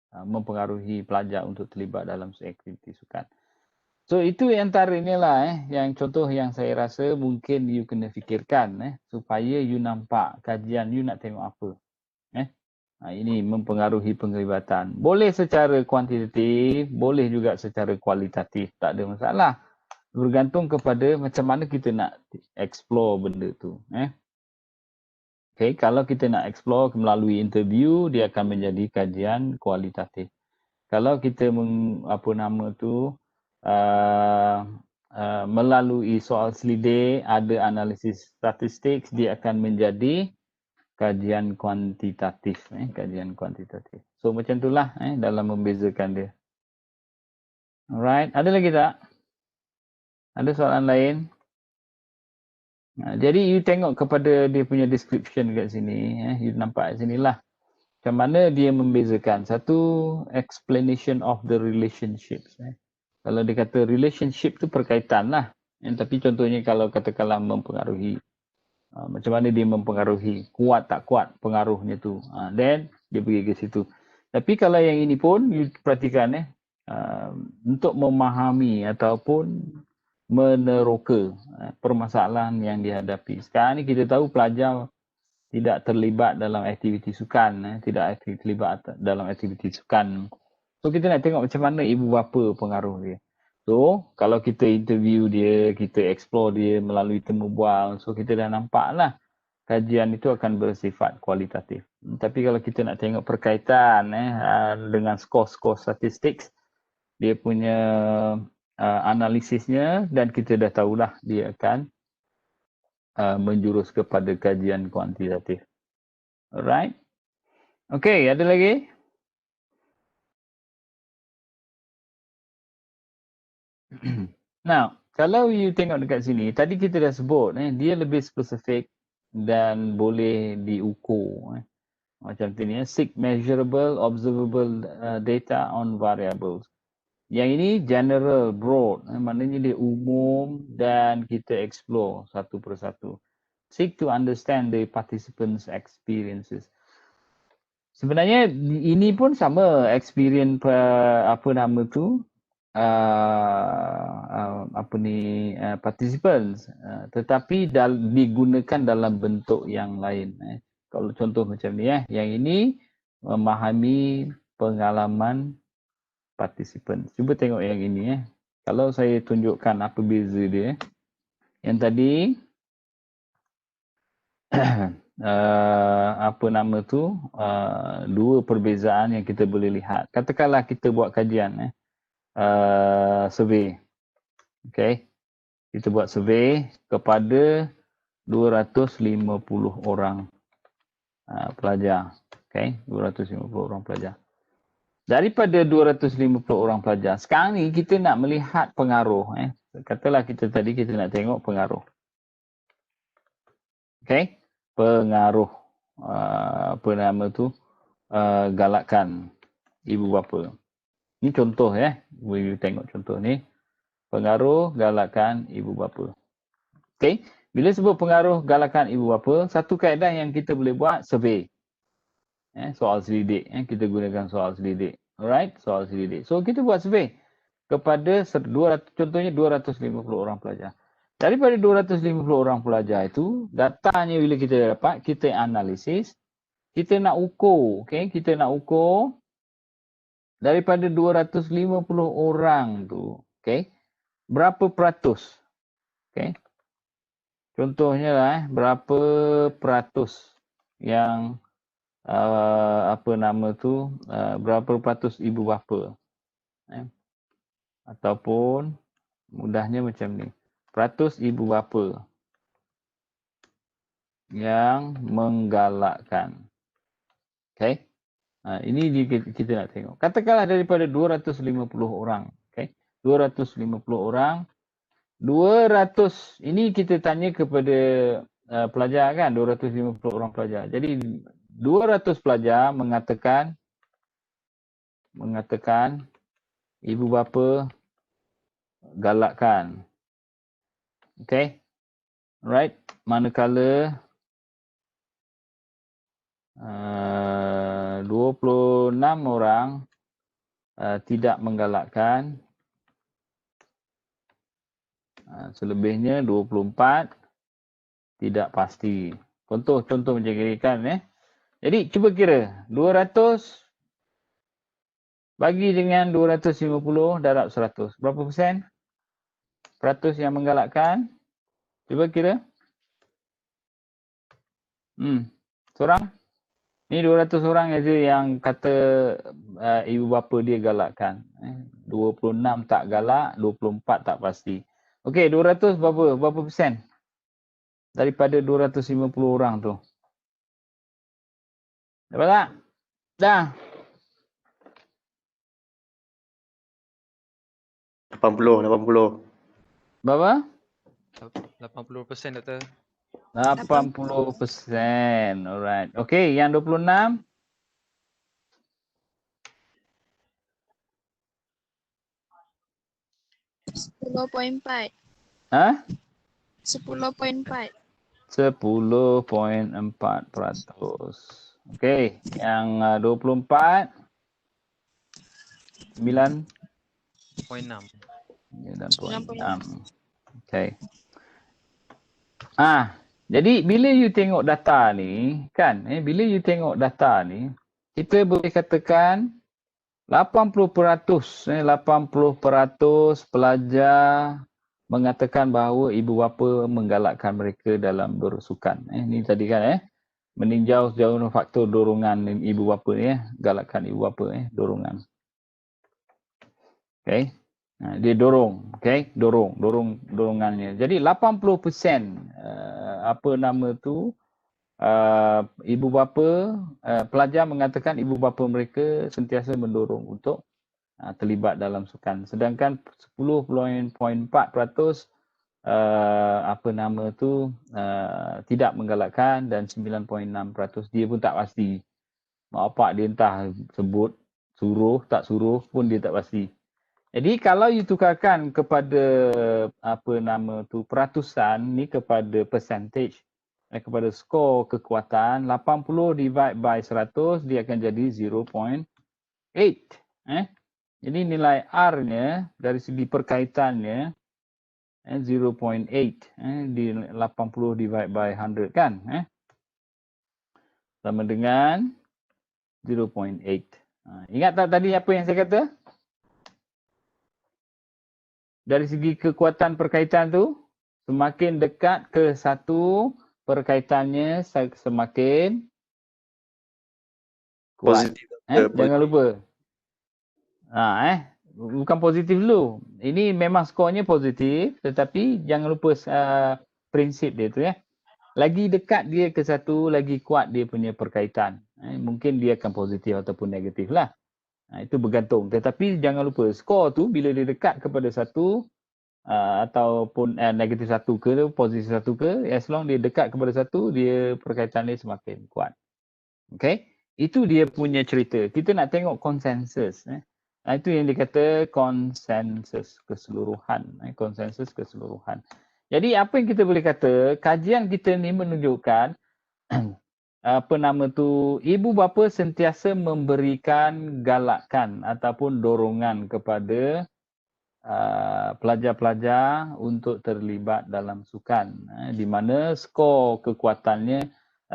mempengaruhi pelajar untuk terlibat dalam aktiviti sukan. So itu antaranya lah yang contoh yang saya rasa mungkin you kena fikirkan supaya you nampak kajian you nak tengok apa. Ini mempengaruhi penglibatan. Boleh secara kuantitatif, boleh juga secara kualitatif, tak ada masalah. Bergantung kepada macam mana kita nak explore benda tu. Okay, kalau kita nak explore melalui interview, dia akan menjadi kajian kualitatif. Kalau kita melalui soal selidik, ada analisis statistik, dia akan menjadi kajian kuantitatif. Kajian kuantitatif. So macam itulah dalam membezakan dia. Alright, ada lagi tak? Ada soalan lain? Jadi you tengok kepada dia punya description kat sini. You nampak kat sini lah. Macam mana dia membezakan. Satu, explanation of the relationships. Kalau dia kata relationship tu perkaitan lah. Tapi contohnya kalau katakanlah mempengaruhi. Macam mana dia mempengaruhi. Kuat tak kuat pengaruhnya tu. Then dia pergi ke situ. Tapi kalau yang ini pun you perhatikan untuk memahami ataupun meneroka permasalahan yang dihadapi. Sekarang ni kita tahu pelajar tidak terlibat dalam aktiviti sukan, tidak terlibat dalam aktiviti sukan. So kita nak tengok macam mana ibu bapa pengaruh dia. So kalau kita interview dia, kita explore dia melalui temu bual, so kita dah nampak lah kajian itu akan bersifat kualitatif. Tapi kalau kita nak tengok perkaitan dengan skor-skor statistik, dia punya analisisnya dan kita dah tahulah dia akan menjurus kepada kajian kuantitatif. Alright. Okay, ada lagi? Now, kalau you tengok dekat sini, tadi kita dah sebut dia lebih spesifik dan boleh diukur. Macam ni, seek measurable, observable data on variables. Yang ini general, broad. Maknanya dia umum dan kita explore satu persatu. Seek to understand the participants' experiences. Sebenarnya ini pun sama experience participants. Tetapi digunakan dalam bentuk yang lain. Kalau contoh macam ni yang ini memahami pengalaman participant. Cuba tengok yang ini Kalau saya tunjukkan apa beza dia. Yang tadi dua perbezaan yang kita boleh lihat. Katakanlah kita buat kajian survey. Okay. Kita buat survey kepada 250 orang pelajar. Okay. 250 orang pelajar. Daripada 250 orang pelajar, sekarang ni kita nak melihat pengaruh. Katalah kita nak tengok pengaruh. Okay. Pengaruh galakan ibu bapa. Ini contoh Boleh tengok contoh ni. Pengaruh galakan ibu bapa. Okay. Bila sebut pengaruh galakan ibu bapa, satu kaedah yang kita boleh buat survey. Soal selidik. Kita gunakan soal selidik. Alright, soal selidik. So kita buat survey kepada contohnya 250 orang pelajar. Daripada 250 orang pelajar itu, datanya bila kita dapat, kita analisis, kita nak ukur, kita nak ukur daripada 250 orang tu, berapa peratus, contohnya lah, berapa peratus yang berapa peratus ibu bapa, ataupun mudahnya macam ni, peratus ibu bapa yang menggalakkan. Ini kita nak tengok. Katakanlah daripada 250 orang, 250 orang 200, ini kita tanya kepada pelajar kan, 250 orang pelajar. Jadi 200 pelajar mengatakan ibu bapa galakkan. Okay. Alright. Manakala 26 orang tidak menggalakkan, selebihnya 24 tidak pasti. Contoh macam kan Jadi cuba kira 200 bagi dengan 250 darab 100. Berapa persen? Peratus yang menggalakkan? Cuba kira. Seorang? Ni 200 orang aja yang kata ibu bapa dia galakkan. 26 tak galak, 24 tak pasti. Okey, 200 berapa persen? Daripada 250 orang tu. Dapat tak? Dah. 80. Berapa? 80% doktor. 80%. Alright. Okey, yang 26? 10.4. Ha? 10.4. 10.4%. Okey, yang 24? 9? 0.6. 9.6. Okey. Jadi bila you tengok data ni, kan, bila you tengok data ni, kita boleh katakan 80% pelajar mengatakan bahawa ibu bapa menggalakkan mereka dalam bersukan. Ni tadi kan meninjau sejauh faktor dorongan ibu bapa ni galakkan ibu bapa dorongan. Okey. Dia dorong, okey, dorongannya. Jadi 80% ibu bapa pelajar mengatakan ibu bapa mereka sentiasa mendorong untuk terlibat dalam sukan. Sedangkan 10.4% tidak menggalakkan dan 9.6% dia pun tak pasti. Mak bapak dia entah sebut, suruh, tak suruh pun dia tak pasti. Jadi kalau you tukarkan kepada peratusan ni kepada percentage, kepada skor kekuatan, 80 divide by 100 dia akan jadi 0.8. Jadi nilai R-nya dari segi perkaitannya 0.8 di 80 divide by 100 kan sama dengan 0.8. Ingat tak tadi apa yang saya kata? Dari segi kekuatan perkaitan tu, semakin dekat ke satu, perkaitannya semakin kuat. Positif. Jangan lupa. Bukan positif dulu. Ini memang skornya positif, tetapi jangan lupa prinsip dia tu Lagi dekat dia ke satu, lagi kuat dia punya perkaitan. Mungkin dia akan positif ataupun negatif lah. Itu bergantung. Tetapi jangan lupa skor tu bila dia dekat kepada satu ataupun negatif satu ke positif satu ke, as long dia dekat kepada satu, dia perkaitan dia semakin kuat. Okay? Itu dia punya cerita. Kita nak tengok konsensus. Itu yang dikata konsensus keseluruhan. Konsensus keseluruhan. Jadi apa yang kita boleh kata, kajian kita ni menunjukkan ibu bapa sentiasa memberikan galakan ataupun dorongan kepada pelajar-pelajar untuk terlibat dalam sukan, di mana skor kekuatannya,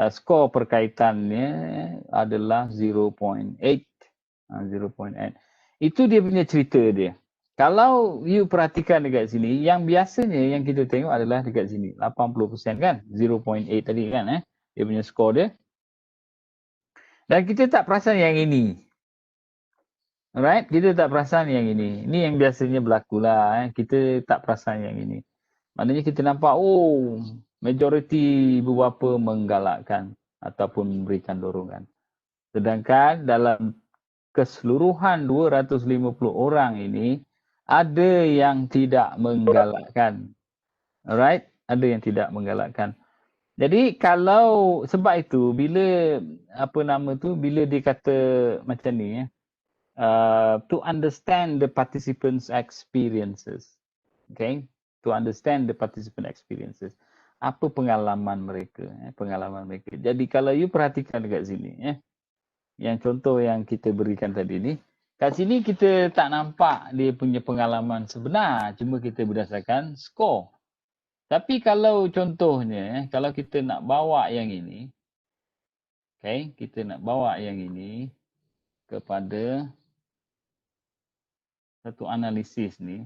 skor perkaitannya adalah 0.8. 0.8. Itu dia punya cerita dia. Kalau you perhatikan dekat sini, yang biasanya yang kita tengok adalah dekat sini 80% kan, 0.8 tadi kan dia punya skor dia. Dan kita tak perasan yang ini. Alright, kita tak perasan yang ini. Ini yang biasanya berlaku lah. Kita tak perasan yang ini. Maknanya kita nampak, majoriti ibu bapa menggalakkan ataupun memberikan dorongan. Sedangkan dalam keseluruhan 250 orang ini, Ada yang tidak menggalakkan. Alright? Ada yang tidak menggalakkan. Jadi kalau sebab itu bila bila dia kata macam ni to understand the participants' experiences. Okay? To understand the participant experiences. Apa pengalaman mereka, pengalaman mereka. Jadi kalau you perhatikan dekat sini, yang contoh yang kita berikan tadi ni, kat sini kita tak nampak dia punya pengalaman sebenar, cuma kita berdasarkan skor. Tapi kalau contohnya, kalau kita nak bawa yang ini, okay, kita nak bawa yang ini kepada satu analisis ni,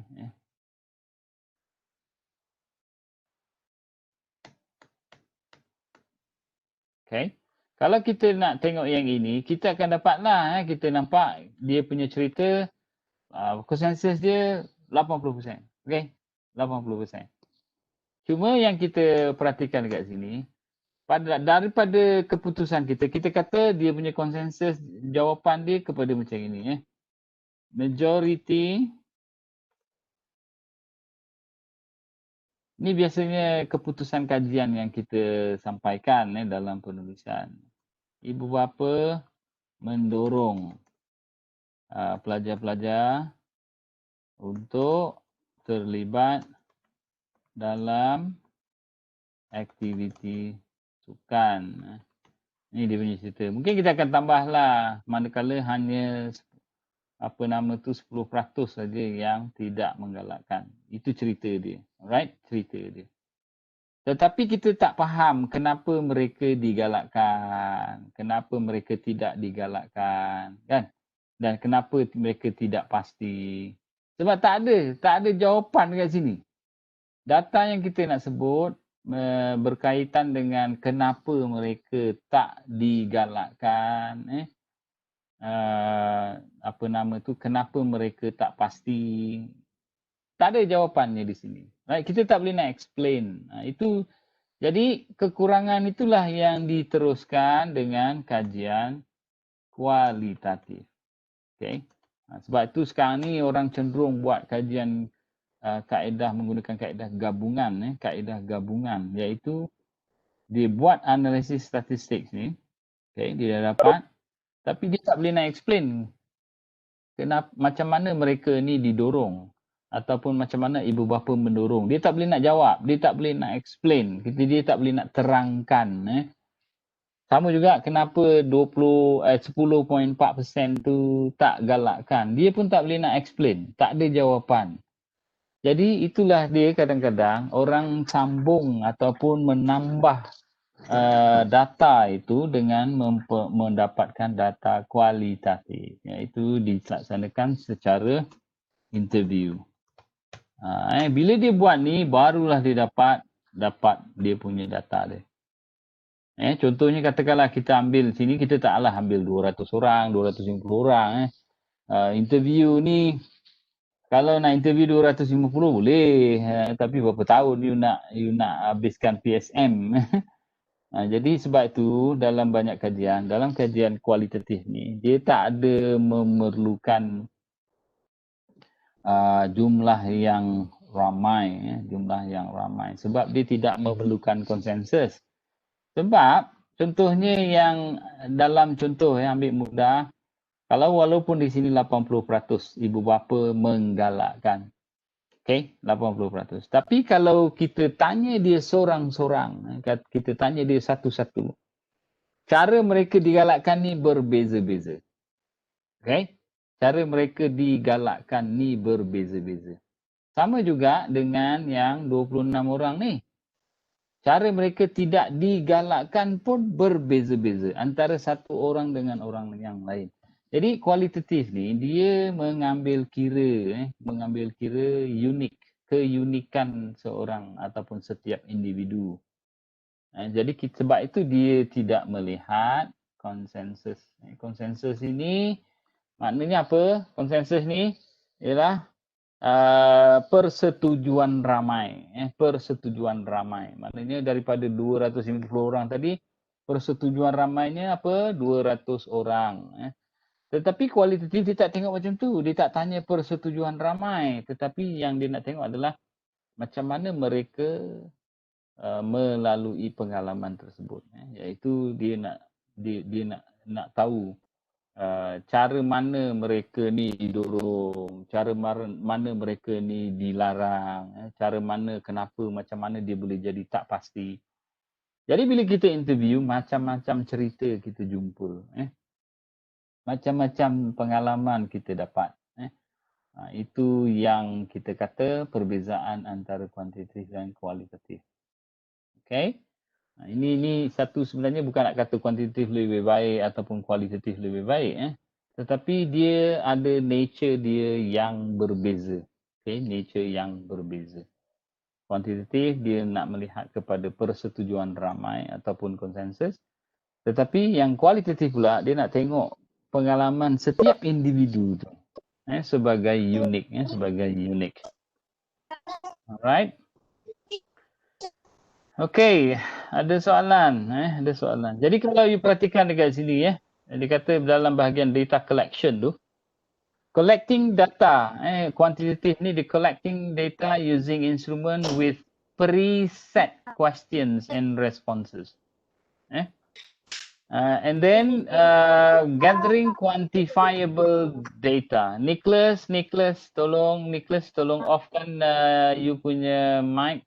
okay. Kalau kita nak tengok yang ini, kita akan dapatlah, kita nampak dia punya cerita, konsensus dia 80%. Okay, 80%. Cuma yang kita perhatikan dekat sini, daripada keputusan kita, kita kata dia punya konsensus jawapan dia kepada macam ini. Majority, ni biasanya keputusan kajian yang kita sampaikan dalam penulisan. Ibu bapa mendorong pelajar-pelajar untuk terlibat dalam aktiviti sukan. Ini dia punya cerita. Mungkin kita akan tambahlah manakala hanya 10% saja yang tidak menggalakkan. Itu cerita dia. Alright? Cerita dia. Tetapi kita tak faham kenapa mereka digalakkan, kenapa mereka tidak digalakkan, kan? Dan kenapa mereka tidak pasti. Sebab tak ada jawapan dekat sini. Data yang kita nak sebut berkaitan dengan kenapa mereka tak digalakkan, kenapa mereka tak pasti. Tak ada jawapannya di sini. Right? Kita tak boleh nak explain. Itu jadi kekurangan itulah yang diteruskan dengan kajian kualitatif. Okay? Sebab itu sekarang ni orang cenderung buat kajian menggunakan kaedah gabungan, kaedah gabungan, iaitu dia buat analisis statistik ni, okay, dia dah dapat, tapi dia tak boleh nak explain kenapa, macam mana mereka ni didorong ataupun macam mana ibu bapa mendorong. Dia tak boleh nak jawab, dia tak boleh nak explain, dia tak boleh nak terangkan. Sama juga kenapa 10.4% tu tak galakkan. Dia pun tak boleh nak explain, tak ada jawapan. Jadi itulah dia kadang-kadang orang sambung ataupun menambah data itu dengan mendapatkan data kualitatif, iaitu dilaksanakan secara interview. Bila dia buat ni, barulah dia dapat dia punya data dia. Contohnya katakanlah kita ambil sini, kita taklah ambil 200 orang, 250 orang. Interview ni, kalau nak interview 250 boleh, tapi berapa tahun you nak habiskan PSM. Jadi sebab itu dalam banyak kajian, dalam kajian kualitatif ni, dia tak ada memerlukan jumlah yang ramai, sebab dia tidak memerlukan konsensus. Sebab contohnya yang dalam contoh ambil mudah, kalau walaupun di sini 80% ibu bapa menggalakkan, okay, 80%. Tapi kalau kita tanya dia sorang-sorang, kita tanya dia satu-satu, cara mereka digalakkan ni berbeza-beza. Okay? Cara mereka digalakkan ni berbeza-beza. Sama juga dengan yang 26 orang ni. Cara mereka tidak digalakkan pun berbeza-beza antara satu orang dengan orang yang lain. Jadi kualitatif ni dia mengambil kira keunikan seorang ataupun setiap individu. Jadi sebab itu dia tidak melihat konsensus. Konsensus ini maknanya apa? Konsensus ni ialah persetujuan ramai. Persetujuan ramai. Maknanya daripada 250 orang tadi, persetujuan ramainya apa? 200 orang. Tetapi kualitatif dia tak tengok macam tu. Dia tak tanya persetujuan ramai. Tetapi yang dia nak tengok adalah macam mana mereka melalui pengalaman tersebut. Iaitu dia nak tahu cara mana mereka ni didorong, cara mana mereka ni dilarang, cara mana, kenapa, macam mana dia boleh jadi tak pasti. Jadi bila kita interview, macam-macam cerita kita jumpa. Macam-macam pengalaman kita dapat. Itu yang kita kata perbezaan antara kuantitatif dan kualitatif. Okay? Ini satu sebenarnya bukan nak kata kuantitatif lebih baik ataupun kualitatif lebih baik. Tetapi dia ada nature dia yang berbeza. Okay? Nature yang berbeza. Kuantitatif dia nak melihat kepada persetujuan ramai ataupun konsensus. Tetapi yang kualitatif pula dia nak tengok pengalaman setiap individu tu sebagai unik. Alright. Okay, ada soalan. Ada soalan. Jadi kalau you perhatikan dekat sini dia kata dalam bahagian data collection tu, collecting data, kuantitatif ni dia collecting data using instrument with preset questions and responses. And then gathering quantifiable data. Nicholas tolong offkan you punya mic.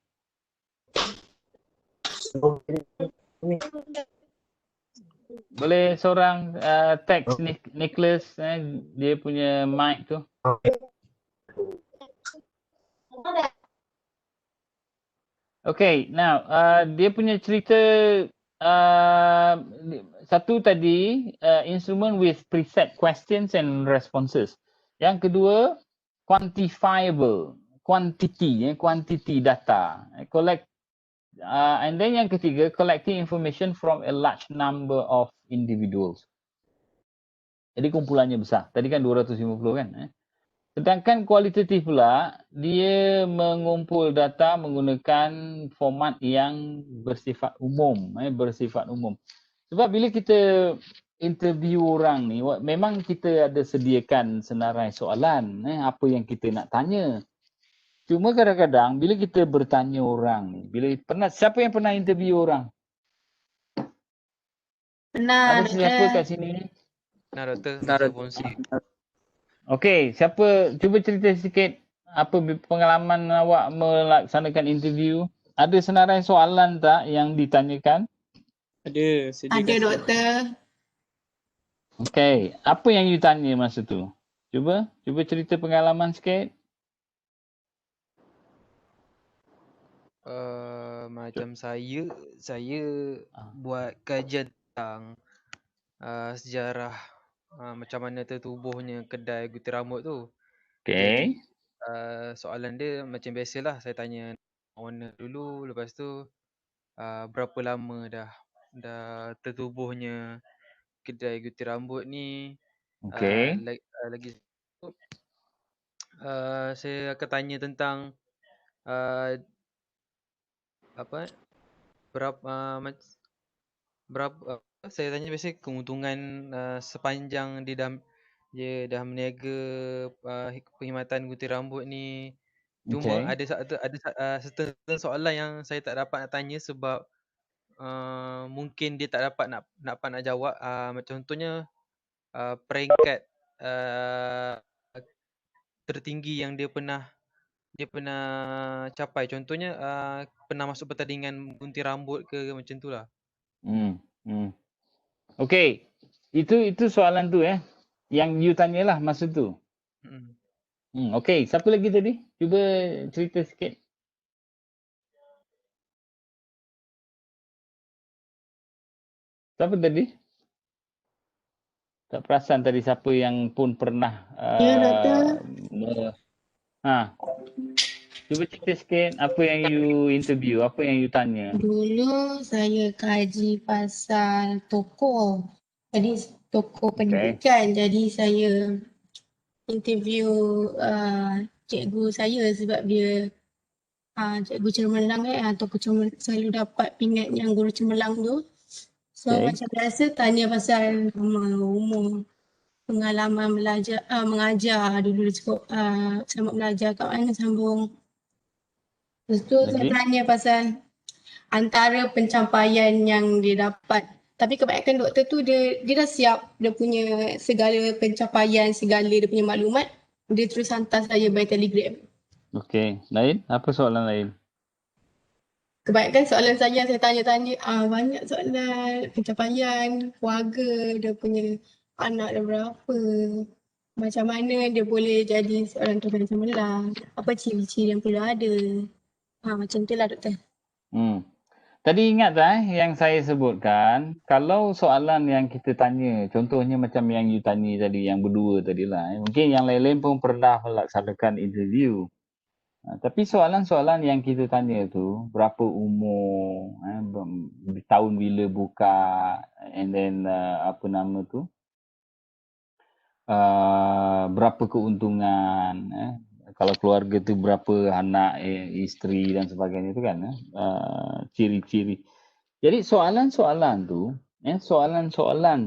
Boleh seorang text Nicholas dia punya mic tu. Okay, now dia punya cerita satu tadi instrument with preset questions and responses. Yang kedua quantifiable, quantity data. Collect and then yang ketiga collecting information from a large number of individuals. Jadi kumpulannya besar. Tadi kan 250 kan. Sedangkan kualitatif pula dia mengumpul data menggunakan format yang bersifat umum, Sebab bila kita interview orang ni, memang kita ada sediakan senarai soalan, apa yang kita nak tanya. Cuma kadang-kadang bila kita bertanya orang ni, siapa yang pernah interview orang? Pernah, Ada siapa kat sini? Nah, doktor. Kongsi. Okey, siapa cuba cerita sikit apa pengalaman awak melaksanakan interview? Ada senarai soalan tak yang ditanyakan? Ada, ada doktor. Okey, apa yang you tanya masa tu? Cuba cerita pengalaman sikit. Macam saya buat kajian tentang sejarah macam mana tertubuhnya kedai gunting rambut tu. Okey. Soalan dia macam biasalah, saya tanya owner dulu, lepas tu berapa lama dah tertubuhnya kedai gunting rambut ni. Okey. Lagi saya akan tanya tentang berapa saya tanya biasa keuntungan sepanjang dia dah meniaga perkhidmatan gunting rambut ni. Cuma ada certain soalan yang saya tak dapat nak tanya sebab mungkin dia tak dapat nak jawab. Macam contohnya peringkat tertinggi yang dia pernah capai. Contohnya pernah masuk pertandingan gunting rambut ke, macam tu lah. Okey. Itu soalan tu yang you tanyalah masa tu. Okey, siapa lagi tadi? Cuba cerita sikit. Siapa tadi? Tak perasan tadi siapa yang pun pernah Ya, doktor. Cuba cerita sikit apa yang you interview, apa yang you tanya. Dulu saya kaji pasal toko. Jadi toko pendidikan. Jadi saya interview cikgu saya sebab dia cikgu cemerlang toko cemerlang, selalu dapat pingat yang guru cemerlang tu. So macam biasa tanya pasal nama, umur. pengalaman belajar, mengajar dulu dia cukup sambung belajar kat mana sambung. Lepas tu saya Lagi? tanya pasal antara pencapaian yang dia dapat. Tapi kebanyakan doktor tu dia dah siap dia punya segala pencapaian, segala dia punya maklumat. Dia terus hantar saya by telegram. Okey. Lain? Apa soalan lain? Kebanyakan soalan saya tanya-tanya, banyak soalan pencapaian, keluarga, dia punya anak dia berapa, macam mana dia boleh jadi seorang tukang cemerlang, apa ciri-ciri yang perlu ada. Macam tu lah doktor. Tadi ingat tak yang saya sebutkan, kalau soalan yang kita tanya, contohnya macam yang you tanya tadi, yang berdua tadi lah. Mungkin yang lain-lain pun pernah melaksanakan interview. Tapi soalan-soalan yang kita tanya tu, berapa umur, tahun bila buka, and then apa nama tu, berapa keuntungan, kalau keluarga tu berapa anak, isteri dan sebagainya tu kan, ciri-ciri. Jadi soalan-soalan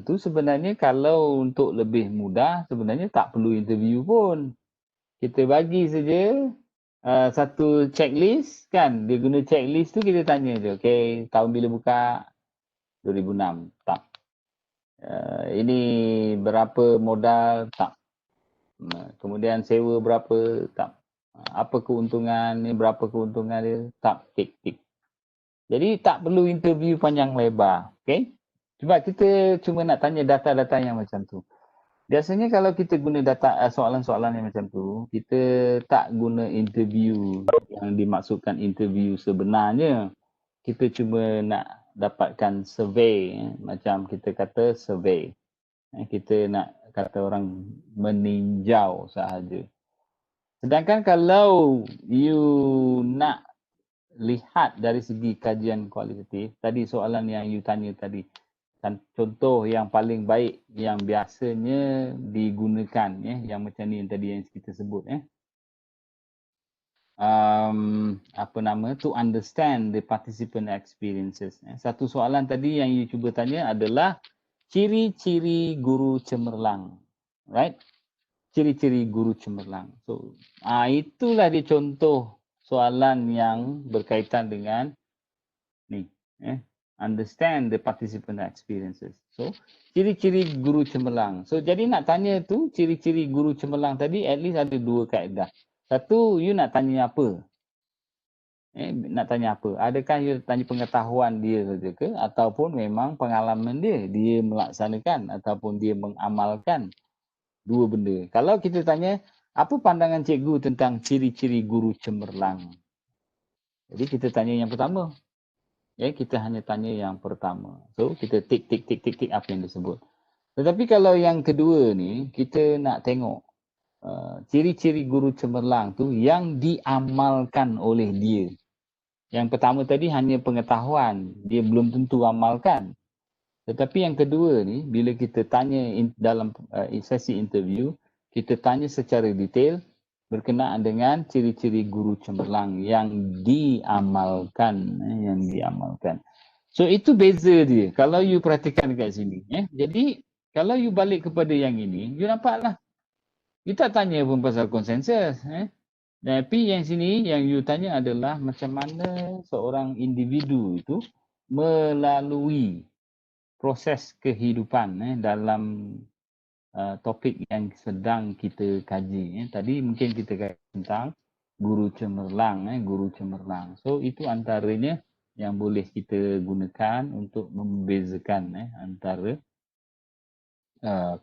tu sebenarnya kalau untuk lebih mudah sebenarnya tak perlu interview pun. Kita bagi saja satu checklist kan. Dia guna checklist tu kita tanya je. Okey, tahun bila buka? 2006. Tak. Ini berapa modal? Tak. Kemudian sewa berapa? Tak. Apa keuntungan ni? Berapa keuntungan dia? Tak. Tik. Jadi tak perlu interview panjang lebar. Okay? Sebab kita cuma nak tanya data-data yang macam tu. Biasanya kalau kita guna data soalan-soalan yang macam tu, kita tak guna interview yang dimaksudkan interview sebenarnya. Kita cuma nak dapatkan survey. Macam kita kata survey. Kita nak kata orang meninjau sahaja. Sedangkan kalau you nak lihat dari segi kajian kualitatif, tadi soalan yang you tanya tadi, kan contoh yang paling baik yang biasanya digunakan yang macam ni yang tadi yang kita sebut apa nama to understand the participant experiences. Satu soalan tadi yang you cuba tanya adalah ciri-ciri guru cemerlang, right? Ciri-ciri guru cemerlang. So itulah dia contoh soalan yang berkaitan dengan ni understand the participant experiences. So ciri-ciri guru cemerlang. So jadi nak tanya tu ciri-ciri guru cemerlang tadi at least ada dua kaedah. Satu, you nak tanya apa? Nak tanya apa? Adakah you tanya pengetahuan dia saja ke ataupun memang pengalaman dia melaksanakan ataupun dia mengamalkan? Dua benda. Kalau kita tanya apa pandangan cikgu tentang ciri-ciri guru cemerlang? Jadi kita tanya yang pertama. Kita hanya tanya yang pertama. So kita tik apa yang disebut. Tetapi kalau yang kedua ni, kita nak tengok ciri-ciri guru cemerlang tu yang diamalkan oleh dia. Yang pertama tadi hanya pengetahuan, dia belum tentu amalkan. Tetapi yang kedua ni, bila kita tanya dalam sesi interview, kita tanya secara detail berkenaan dengan ciri-ciri guru cemerlang yang diamalkan. So itu beza dia. Kalau you perhatikan dekat sini. Jadi kalau you balik kepada yang ini, you nampaklah. You tak tanya pun pasal konsensus. Tapi yang sini yang you tanya adalah macam mana seorang individu itu melalui proses kehidupan dalam topik yang sedang kita kaji. Tadi mungkin kita kaji tentang guru cemerlang. So itu antaranya yang boleh kita gunakan untuk membezakan antara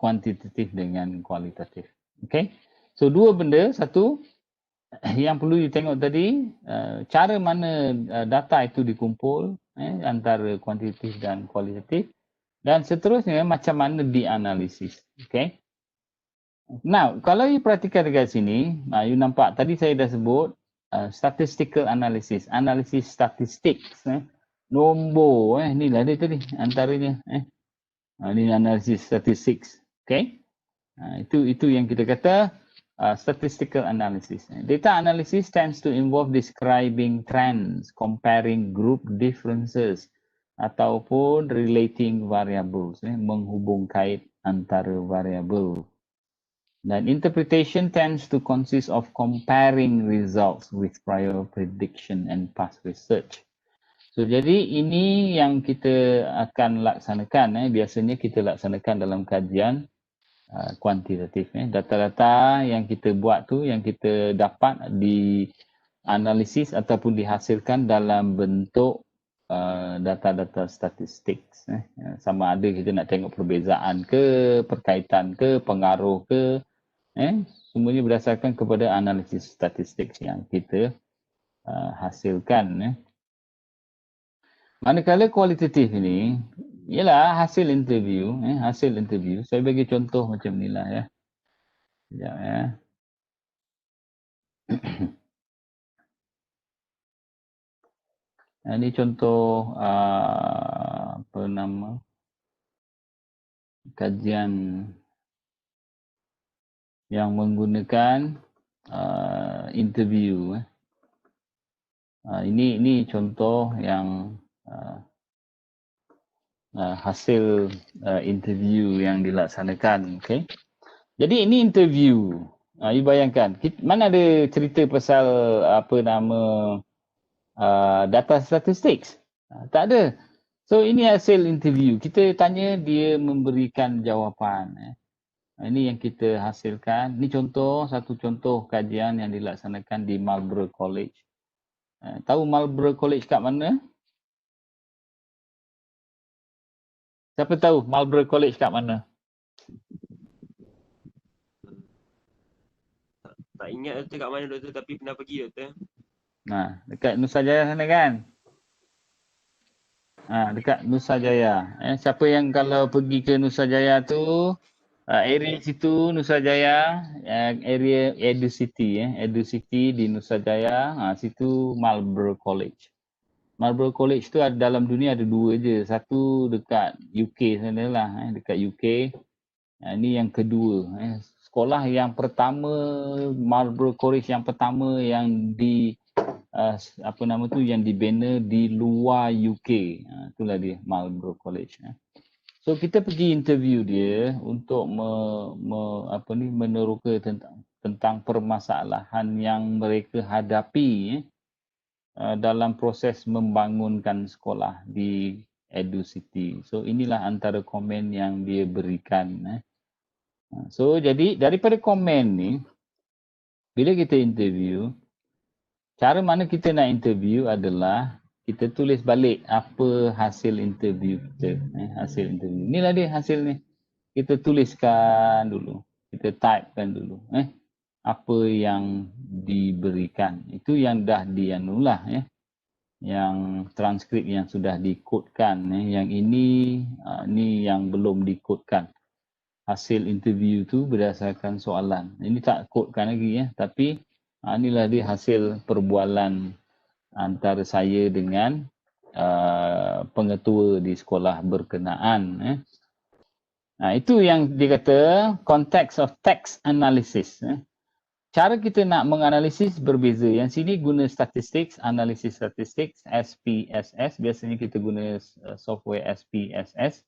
kuantitatif dengan kualitatif. Okay? So dua benda. Satu, yang perlu ditengok tadi, cara mana data itu dikumpul antara kuantitatif dan kualitatif. Dan seterusnya macam mana dianalisis. Okay. Now, kalau you perhatikan dekat sini, you nampak tadi saya dah sebut statistical analysis. Analisis statistik. Nombor. Inilah dia tadi antaranya. Ini analisis statistik. Okay. Itu yang kita kata statistical analysis. Data analysis tends to involve describing trends, comparing group differences, ataupun relating variables, menghubung kait antara variabel. Dan interpretation tends to consist of comparing results with prior prediction and past research. So jadi ini yang kita akan laksanakan. Biasanya kita laksanakan dalam kajian kuantitatif. Data-data yang kita buat tu, yang kita dapat dianalisis ataupun dihasilkan dalam bentuk data-data statistik. Sama ada kita nak tengok perbezaan ke, perkaitan ke, pengaruh ke, semuanya berdasarkan kepada analisis statistik yang kita hasilkan. Manakala kualitatif ini ialah hasil interview, hasil interview. Saya bagi contoh macam inilah ya. Sekejap ya. Ini contoh apa nama kajian yang menggunakan interview. Ini contoh yang hasil interview yang dilaksanakan. Okay. Jadi ini interview. You bayangkan, mana ada cerita pasal apa nama data statistik? Tak ada. So ini hasil interview. Kita tanya, dia memberikan jawapan. Ini yang kita hasilkan. Ini satu contoh kajian yang dilaksanakan di Marlborough College. Tahu Marlborough College kat mana? Siapa tahu Marlborough College kat mana? Tak ingat doktor kat mana doktor, tapi pernah pergi doktor. Dekat Nusajaya sana kan? Dekat Nusajaya. Siapa yang kalau pergi ke Nusajaya tu, area situ Nusajaya, area Edu City di Nusajaya, situ Marlborough College. Marlborough College tu ada dalam dunia ada dua je. Satu dekat UK sana lah, dekat UK. Ini yang kedua. Sekolah yang pertama, Marlborough College yang pertama yang yang dibina di luar UK. Itulah dia Marlborough College. So kita pergi interview dia untuk meneroka tentang permasalahan yang mereka hadapi dalam proses membangunkan sekolah di Edu City. So inilah antara komen yang dia berikan. So jadi daripada komen ni, bila kita interview, cara mana kita nak interview adalah kita tulis balik apa hasil interview kita. Hasil interview. Inilah dia hasil ni. Kita tuliskan dulu. Kita typekan dulu. Apa yang diberikan. Itu yang dah dianulah ya. Yang transkrip yang sudah dikodkan. Yang ini yang belum dikodkan. Hasil interview tu berdasarkan soalan. Ini tak kodkan lagi ya. Tapi inilah dia hasil perbualan antara saya dengan pengetua di sekolah berkenaan. Itu yang dikata context of text analysis. Cara kita nak menganalisis berbeza. Yang sini guna statistik, analisis statistik, SPSS. Biasanya kita guna software SPSS.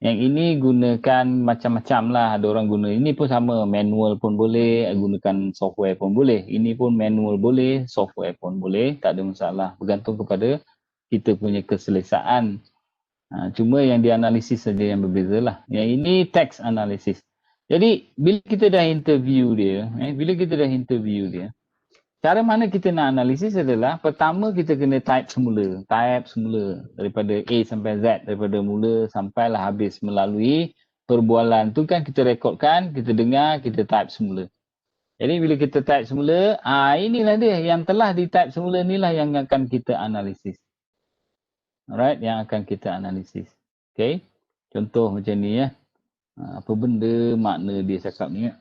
Yang ini gunakan macam-macam lah. Ada orang guna, ini pun sama, manual pun boleh, gunakan software pun boleh. Ini pun manual boleh, software pun boleh, tak ada masalah. Bergantung kepada kita punya keselesaan. Cuma yang dianalisis saja yang berbeza lah. Yang ini text analysis. Jadi bila kita dah interview dia, cara mana kita nak analisis adalah pertama kita kena type semula daripada A sampai Z, daripada mula sampailah habis melalui perbualan tu kan kita rekodkan, kita dengar, kita type semula. Jadi bila kita type semula, inilah dia yang telah di type semula inilah yang akan kita analisis. Alright, yang akan kita analisis. Okay, contoh macam ni ya. Apa benda makna dia cakap ni ya.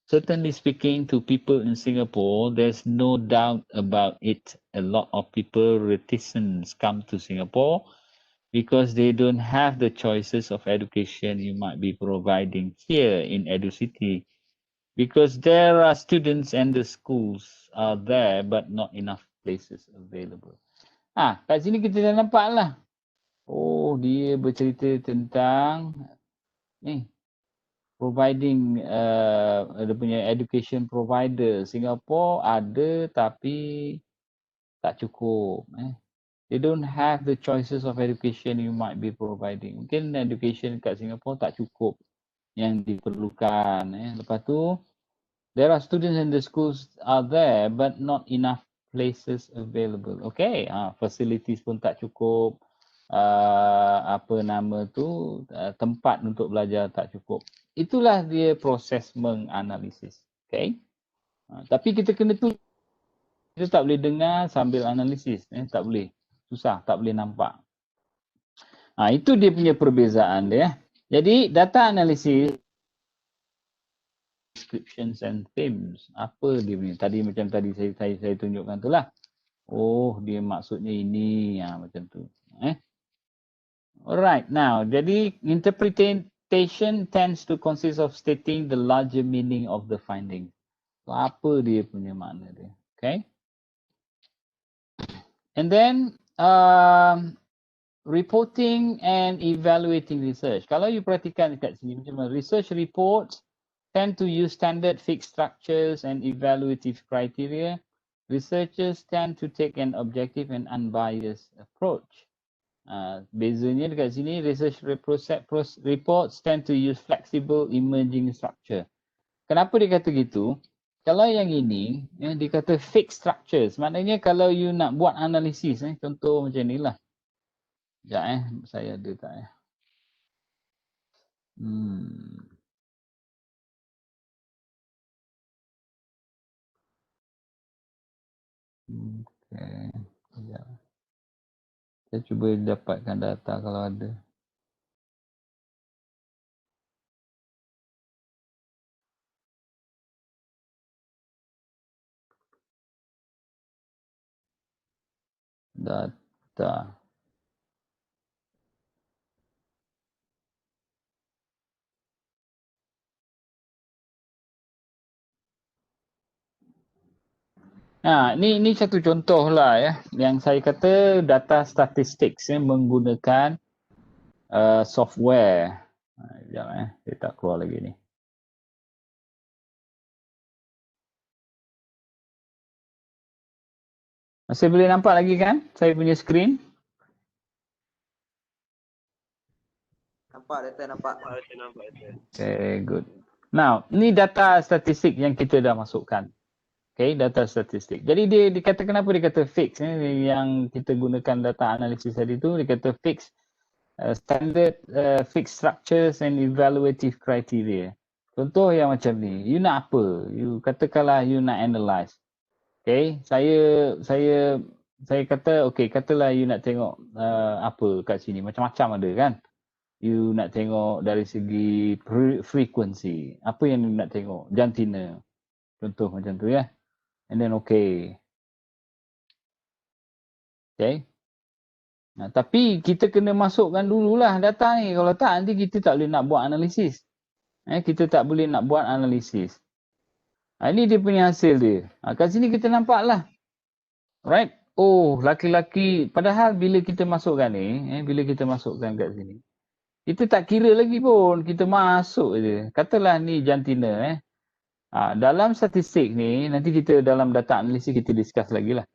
Certainly speaking to people in Singapore, there's no doubt about it. A lot of people reticence come to Singapore because they don't have the choices of education you might be providing here in Edu City. Because there are students and the schools are there but not enough places available. Kat sini kita dah nampak lah. dia bercerita tentang ni providing dia punya education provider. Singapore ada tapi tak cukup. They don't have the choices of education you might be providing. Mungkin education kat Singapore tak cukup yang diperlukan. Lepas tu, there are students in the schools are there but not enough places available. Okay, facilities pun tak cukup. Tempat untuk belajar tak cukup. Itulah dia proses menganalisis. Okay. Tapi kita kena tu, kita tak boleh dengar sambil analisis. Tak boleh. Susah, tak boleh nampak. Itu dia punya perbezaan dia. Jadi data analysis, descriptions and themes. Apa dia punya? Tadi macam tadi saya tunjukkan tu lah. Oh, dia maksudnya ini. Macam tu. Alright, now jadi interpretation tends to consist of stating the larger meaning of the finding. So, apa dia punya makna dia? Okay. And then reporting and evaluating research. Kalau you perhatikan dekat sini macam mana, research reports tend to use standard fixed structures and evaluative criteria. Researchers tend to take an objective and unbiased approach. Bezanya dekat sini, research reports tend to use flexible emerging structure. Kenapa dia kata gitu? Kalau yang ini, dia kata fixed structures. Maknanya kalau you nak buat analisis, contoh macam ni lah. Sekejap saya ada tak Okay. Sekejap. Saya cuba dapatkan data kalau ada. Data. Ini satu contoh lah yang saya kata data statistics menggunakan software. Sekejap saya tak keluar lagi ni. Masih boleh nampak lagi kan saya punya screen? Nampak data, nampak. Okay, good. Now, ni data statistik yang kita dah masukkan. Okay, data statistik. Jadi dia kata kenapa dia kata fix yang kita gunakan data analisis tadi tu, dia kata fix standard fixed structures and evaluative criteria. Contoh yang macam ni, you nak apa? You katakanlah you nak analyse. Okay, saya kata okay, katalah you nak tengok apa kat sini, macam-macam ada kan. You nak tengok dari segi frequency, apa yang you nak tengok? Jantina. Contoh macam tu ya. And then okay. Okay. Tapi kita kena masukkan dululah data ni. Kalau tak nanti kita tak boleh nak buat analisis. Kita tak boleh nak buat analisis. Ini dia punya hasil dia. Kat sini kita nampak lah. Right. Oh, laki-laki. Padahal bila kita masukkan ni, bila kita masukkan kat sini, kita tak kira lagi pun. Kita masuk je. Katalah ni jantina. Dalam statistik ni, nanti kita dalam data analisis kita discuss lagi lah.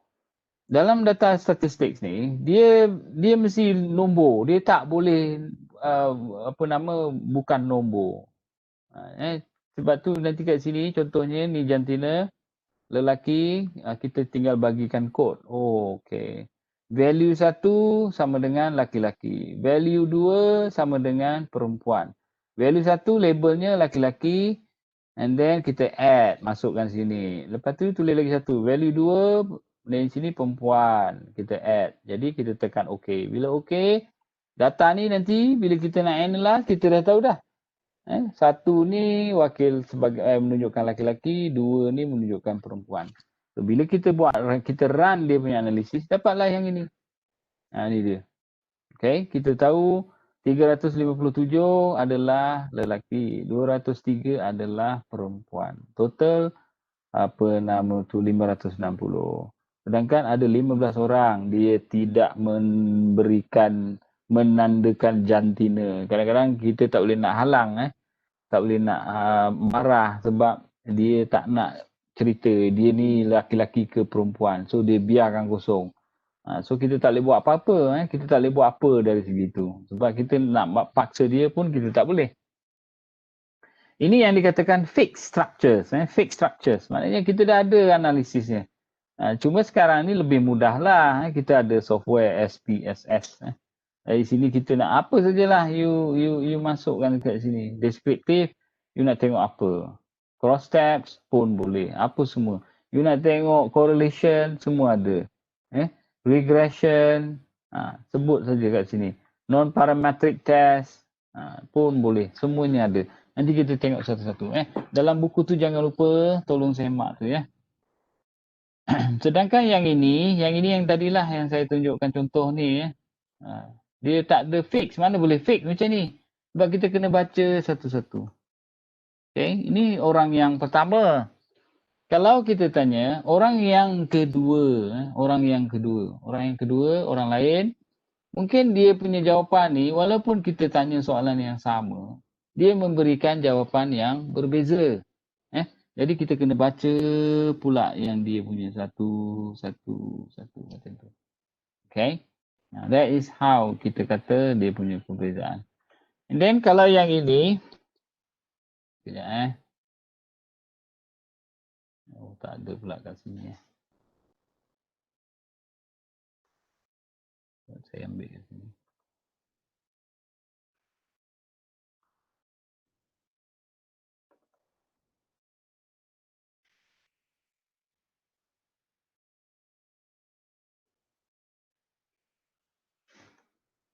Dalam data statistik ni, dia mesti nombor. Dia tak boleh bukan nombor. Sebab tu nanti kat sini contohnya ni jantina, lelaki, kita tinggal bagikan kod. Oh, okay. Value 1 sama dengan laki-laki. Value 2 sama dengan perempuan. Value 1 labelnya laki-laki. And then kita add, masukkan sini. Lepas tu tulis lagi satu. Value 2 dari sini perempuan. Kita add. Jadi kita tekan OK. Bila OK, data ni nanti bila kita nak analyze, kita dah tahu dah. Satu ni wakil sebagai menunjukkan laki-laki, 2 ni menunjukkan perempuan. So, bila kita run dia punya analisis, dapatlah yang ini. Ni dia. Okay, kita tahu 357 adalah lelaki, 203 adalah perempuan. Total 560. Sedangkan ada 15 orang dia tidak memberikan menandakan jantina. Kadang-kadang kita tak boleh nak halang, tak boleh nak marah sebab dia tak nak cerita dia ni laki-laki ke perempuan. So dia biarkan kosong. So kita tak boleh buat apa-apa. Kita tak boleh buat apa dari segi tu. Sebab kita nak paksa dia pun kita tak boleh. Ini yang dikatakan fixed structures. Fixed structures. Maknanya kita dah ada analisisnya. Cuma sekarang ni lebih mudah lah. Kita ada software SPSS. Dari sini kita nak apa sajalah you masukkan dekat sini. Descriptive, you nak tengok apa. Cross tabs pun boleh. Apa semua. You nak tengok correlation, semua ada. Regression, sebut saja kat sini. Non-parametric test pun boleh. Semuanya ada. Nanti kita tengok satu-satu. Dalam buku tu jangan lupa tolong semak tu ya. Sedangkan yang ini yang tadilah yang saya tunjukkan contoh ni ya. Dia tak ada fix. Mana boleh fix macam ni? Sebab kita kena baca satu-satu. Okay, ini orang yang pertama. Kalau kita tanya orang yang kedua, orang orang lain, mungkin dia punya jawapan ni walaupun kita tanya soalan yang sama, dia memberikan jawapan yang berbeza. Jadi kita kena baca pula yang dia punya satu macam tu. Okay. Now, that is how kita kata dia punya perbezaan. And then kalau yang ini, sekejap oh tak ada pula kat sini Saya ambil kat sini.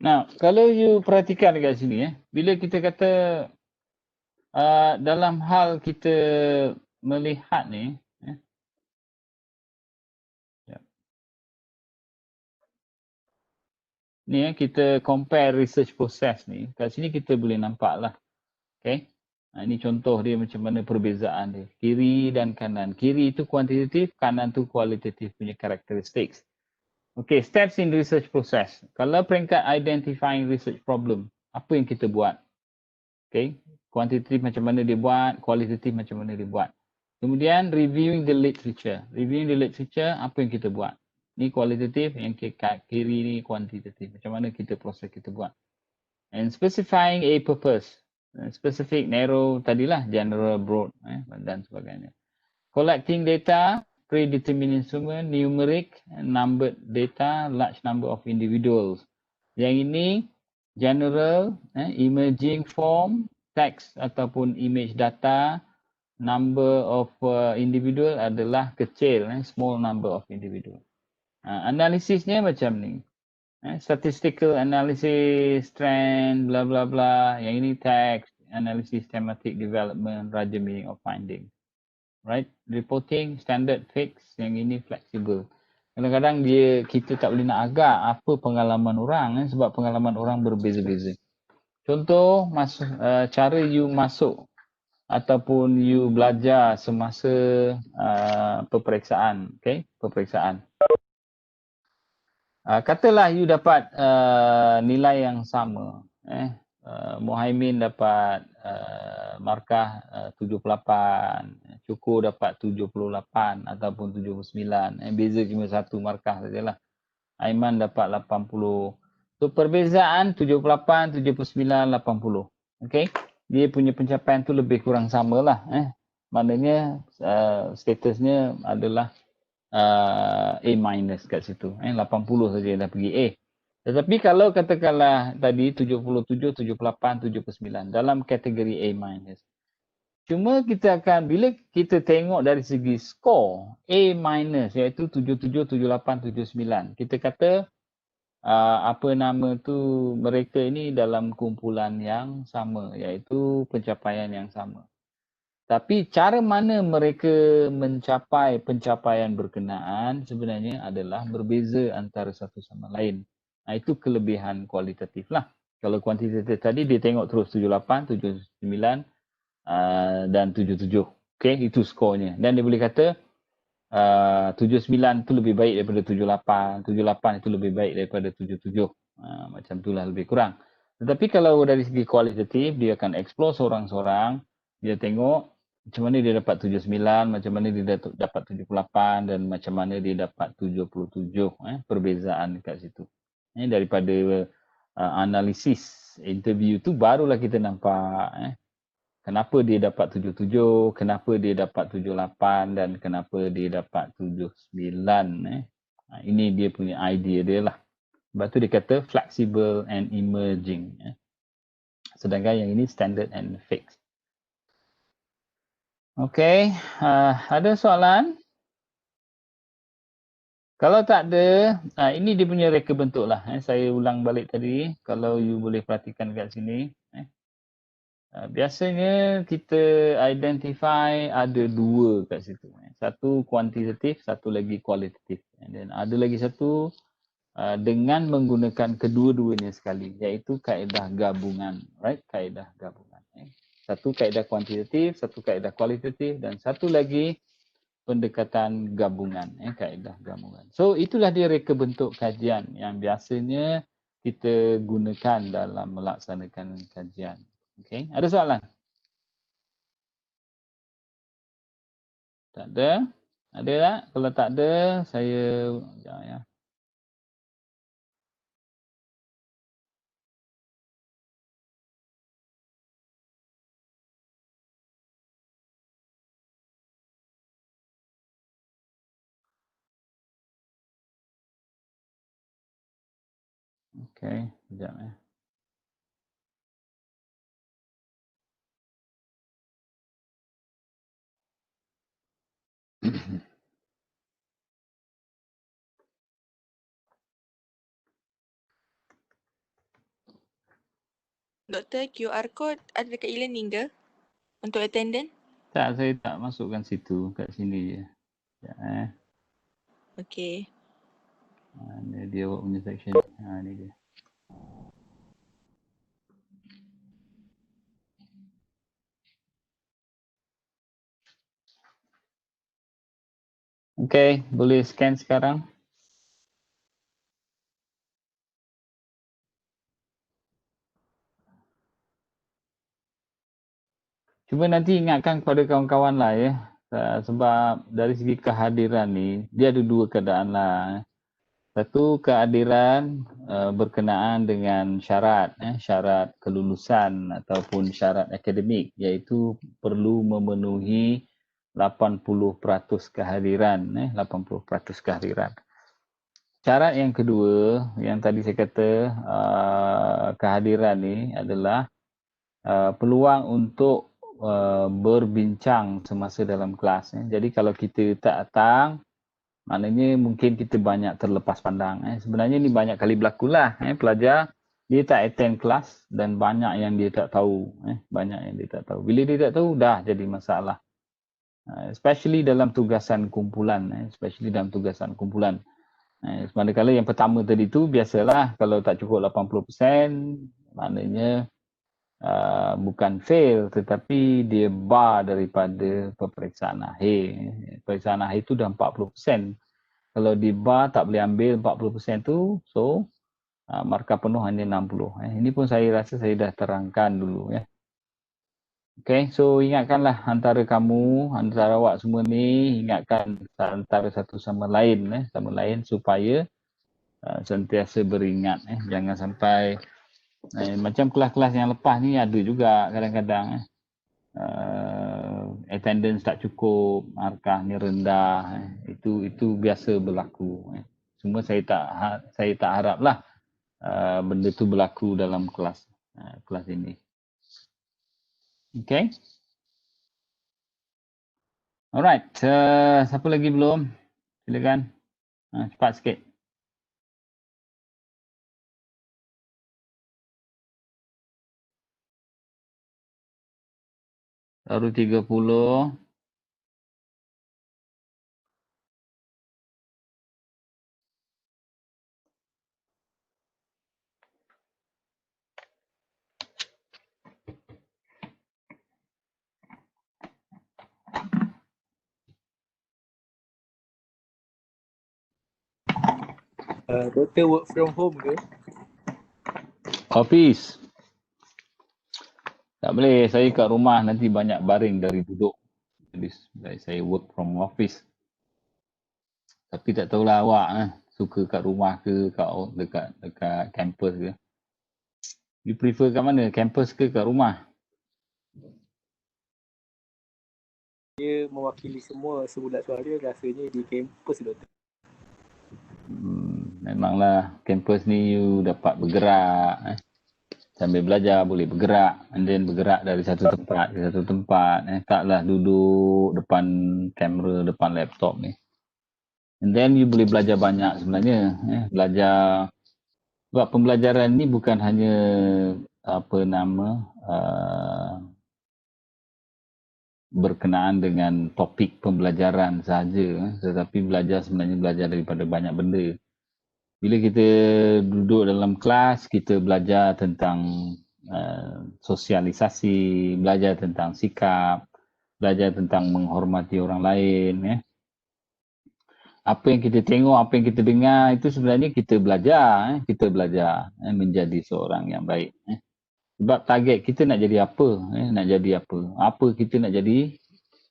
Nah, kalau you perhatikan dekat sini bila kita kata dalam hal kita melihat ni ni kita compare research process ni, kat sini kita boleh nampak lah. Okay. Ini contoh dia macam mana perbezaan dia. Kiri dan kanan. Kiri itu kuantitatif, kanan tu kualitatif punya characteristics. Okay, steps in research process. Kalau peringkat identifying research problem, apa yang kita buat? Okay, kuantitatif macam mana dia buat, kualitatif macam mana dia buat. Kemudian reviewing the literature. Reviewing the literature, apa yang kita buat? Ni kualitatif, yang kiri ni kuantitatif. Macam mana kita proses kita buat. And specifying a purpose. Specific, narrow, tadilah general, broad dan sebagainya. Collecting data, predetermined instrument, numeric, numbered data, large number of individuals. Yang ini general, emerging form, text ataupun image data, number of individual adalah kecil, small number of individual. Analisisnya macam ni. Statistical analysis, trend, bla bla bla. Yang ini text, analysis, thematic development, larger meaning of finding. Right? Reporting, standard, fixed. Yang ini flexible. Kadang-kadang kita tak boleh nak agak apa pengalaman orang sebab pengalaman orang berbeza-beza. Contoh, cara you masuk ataupun you belajar semasa peperiksaan. Okay? Peperiksaan. Katalah you dapat nilai yang sama. Muhaimin dapat markah 78, Cukur dapat 78 ataupun 79. Beza cuma satu markah sajalah. Aiman dapat 80. So perbezaan 78, 79, 80. Okay? Dia punya pencapaian tu lebih kurang samalah. Maknanya statusnya adalah A minus kat situ. 80 saja dah pergi A. Tetapi kalau katakanlah tadi 77, 78, 79 dalam kategori A minus. Cuma kita akan, bila kita tengok dari segi skor A minus iaitu 77, 78, 79. Kita kata apa nama tu, mereka ini dalam kumpulan yang sama iaitu pencapaian yang sama. Tapi cara mana mereka mencapai pencapaian berkenaan sebenarnya adalah berbeza antara satu sama lain. Itu kelebihan kualitatif lah. Kalau kuantitatif tadi dia tengok terus 78, 79 dan 77. Okay, itu skornya. Dan dia boleh kata 79 itu lebih baik daripada 78, 78 itu lebih baik daripada 77. Macam itulah lebih kurang. Tetapi kalau dari segi kualitatif, dia akan explore seorang-seorang, dia tengok macam mana dia dapat 79, macam mana dia dapat 78 dan macam mana dia dapat 77, perbezaan dekat situ. Daripada analisis interview tu barulah kita nampak kenapa dia dapat 77, kenapa dia dapat 78 dan kenapa dia dapat 79. Ini dia punya idea dia lah. Sebab tu dia kata flexible and emerging. Sedangkan yang ini standard and fixed. Okay, ada soalan? Kalau tak ada, ini dia punya reka bentuk lah. Saya ulang balik tadi, kalau you boleh perhatikan kat sini. Biasanya kita identify ada dua kat situ. Satu kuantitatif, satu lagi kualitatif. Dan ada lagi satu dengan menggunakan kedua-duanya sekali, iaitu kaedah gabungan. Right? Kaedah gabungan. Satu kaedah kuantitatif, satu kaedah kualitatif dan satu lagi pendekatan gabungan, kaedah gabungan. So itulah dia reka bentuk kajian yang biasanya kita gunakan dalam melaksanakan kajian. Okay, ada soalan? Tak ada? Ada tak? Kalau tak ada, saya sekejap ya. Okay, sekejap ya. Doktor, QR code ada dekat e-learning ke? Untuk attendance? Tak, saya tak masukkan situ, kat sini je. Sekejap Okey. Ini dia awak punya section. Ni dia. Okay, boleh scan sekarang. Cuba nanti ingatkan kepada kawan-kawan lah ya. Sebab dari segi kehadiran ni, dia ada dua keadaan lah. Satu, kehadiran berkenaan dengan syarat. Syarat kelulusan ataupun syarat akademik, iaitu perlu memenuhi 80% kehadiran. 80% kehadiran. Syarat yang kedua, yang tadi saya kata kehadiran ni adalah peluang untuk berbincang semasa dalam kelas. Jadi kalau kita tak datang, maknanya mungkin kita banyak terlepas pandang. Sebenarnya ni banyak kali berlaku lah. Pelajar dia tak attend kelas dan banyak yang dia tak tahu. Banyak yang dia tak tahu. Bila dia tak tahu, dah jadi masalah. Especially dalam tugasan kumpulan. Manakala yang pertama tadi tu, biasalah kalau tak cukup 80%, maknanya bukan fail tetapi dia bar daripada peperiksaan akhir. Peperiksaan akhir tu dah 40%. Kalau di bar tak boleh ambil 40% tu, so markah penuh hanya 60. Ini pun saya rasa saya dah terangkan dulu ya. Okay, so ingatkanlah antara kamu, antara awak semua ni, ingatkan antara satu sama lain supaya sentiasa beringat. Jangan sampai macam kelas-kelas yang lepas ni ada juga kadang-kadang attendance tak cukup, markahnya rendah. Itu biasa berlaku. Cuma saya tak haraplah benda tu berlaku dalam kelas ini. Okay. Alright, siapa lagi belum? Silakan. Cepat sikit. Baru 30. Doktor work from home ke? Office. Tak boleh, saya kat rumah nanti banyak baring dari duduk. Jadi saya work from office. Tapi tak tahulah awak suka kat rumah ke dekat campus ke. You prefer kat mana? Campus ke kat rumah? Dia mewakili semua sebulat suara rasanya di kampus Doktor. Memanglah campus ni you dapat bergerak. Sambil belajar boleh bergerak, and then bergerak dari satu tempat ke satu tempat. Taklah duduk depan kamera, depan laptop ni. And then you boleh belajar banyak sebenarnya. Belajar, sebab pembelajaran ni bukan hanya berkenaan dengan topik pembelajaran sahaja, tetapi sebenarnya belajar daripada banyak benda. Bila kita duduk dalam kelas, kita belajar tentang sosialisasi, belajar tentang sikap, belajar tentang menghormati orang lain. Apa yang kita tengok, apa yang kita dengar, itu sebenarnya kita belajar. Kita belajar menjadi seorang yang baik. Sebab target kita nak jadi apa? Nak jadi apa? Apa kita nak jadi?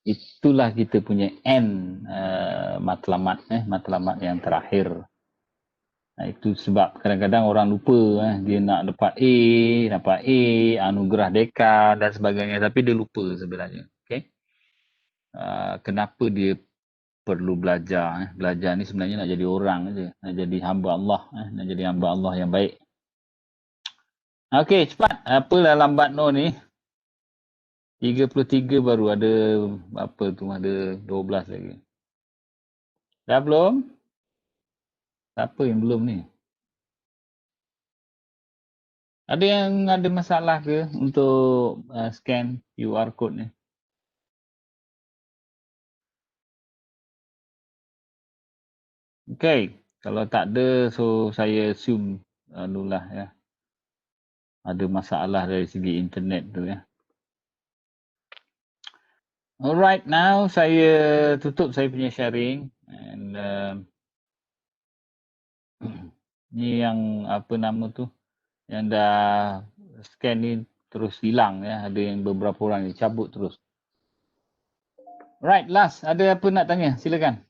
Itulah kita punya end matlamat yang terakhir. Itu sebab kadang-kadang orang lupa dia nak dapat A, anugerah dekan dan sebagainya, tapi dia lupa sebenarnya. Okay? Kenapa dia perlu belajar? Belajar ni sebenarnya nak jadi orang saja, nak jadi hamba Allah, nak jadi hamba Allah yang baik. Okey, cepat. Apalah lambat ni? 33 baru, ada apa tu, ada 12 lagi. Dah belum? Siapa yang belum ni? Ada yang ada masalah ke untuk scan QR code ni? Okay, kalau tak ada, so saya assume ya, ada masalah dari segi internet tu ya. Alright, now saya tutup saya punya sharing, and ni yang apa nama tu, yang dah scan ni terus hilang ya, ada yang beberapa orang yang cabut terus. Right, last, ada apa nak tanya? Silakan.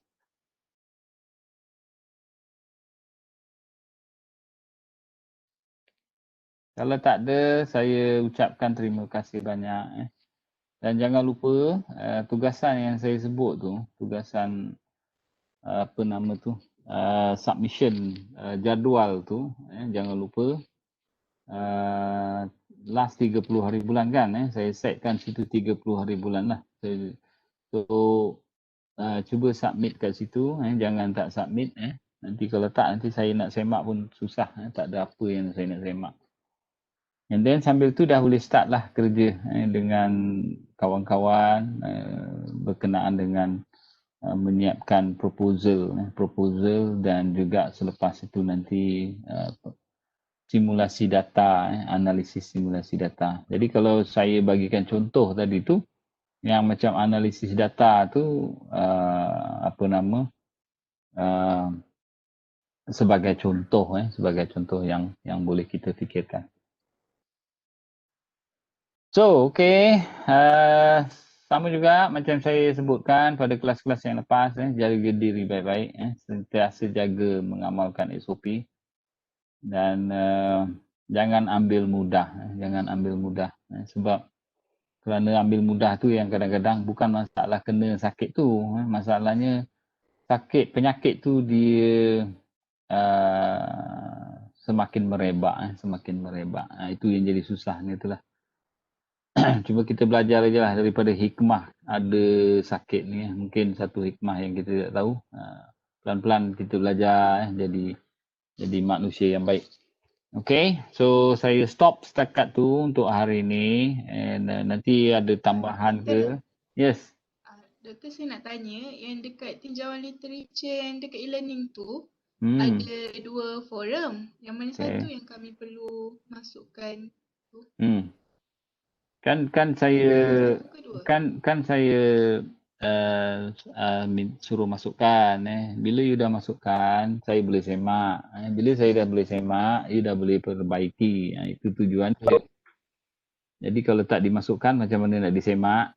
Kalau tak ada, saya ucapkan terima kasih banyak. Dan jangan lupa tugasan yang saya sebut tu, tugasan apa nama tu, submission jadual tu, jangan lupa last 30 hari bulan kan, saya setkan situ 30 hari bulan lah. So cuba submit kat situ, jangan tak submit. Nanti kalau tak, nanti saya nak semak pun susah, tak ada apa yang saya nak semak. And then sambil tu dah boleh start lah kerja dengan kawan-kawan berkenaan dengan menyiapkan proposal dan juga selepas itu nanti simulasi data, analisis simulasi data. Jadi kalau saya bagikan contoh tadi tu, yang macam analisis data tu sebagai contoh yang boleh kita fikirkan. So, okay. Sama juga macam saya sebutkan pada kelas-kelas yang lepas, jaga diri baik-baik, sentiasa jaga mengamalkan SOP dan jangan ambil mudah, sebab kerana ambil mudah tu yang kadang-kadang bukan masalah kena sakit tu, masalahnya penyakit tu dia semakin merebak. Itu yang jadi susahnya itulah. Cuma kita belajar aja lah daripada hikmah ada sakit ni. Mungkin satu hikmah yang kita tak tahu. Pelan-pelan kita belajar jadi manusia yang baik. Okay, so saya stop setakat tu untuk hari ni. And nanti ada tambahan ke? Yes. Doktor, saya nak tanya, yang dekat tinjauan literature yang dekat e-learning tu, ada 2 forum. Yang mana satu yang kami perlu masukkan tu? Kan saya suruh masukkan. Bila you dah masukkan, saya boleh semak. Bila saya dah boleh semak, you dah boleh perbaiki. Itu tujuan dia. Jadi kalau tak dimasukkan, macam mana nak disemak?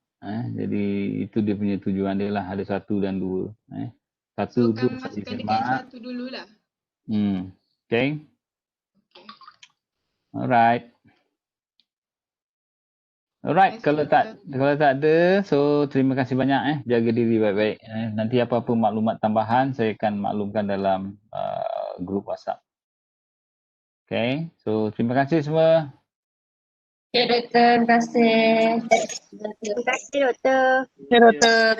Jadi itu dia punya tujuan dia lah. Ada 1 dan 2. So, 1 tu kami tak masukkan dekat disemak. yang 1 dululah. Okay. Alright. Alright, kalau tak ada, so terima kasih banyak. Jaga diri baik-baik. Nanti apa-apa maklumat tambahan saya akan maklumkan dalam grup WhatsApp. Okay, so terima kasih semua. Okay, doktor. Terima kasih. Terima kasih doktor. Doktor.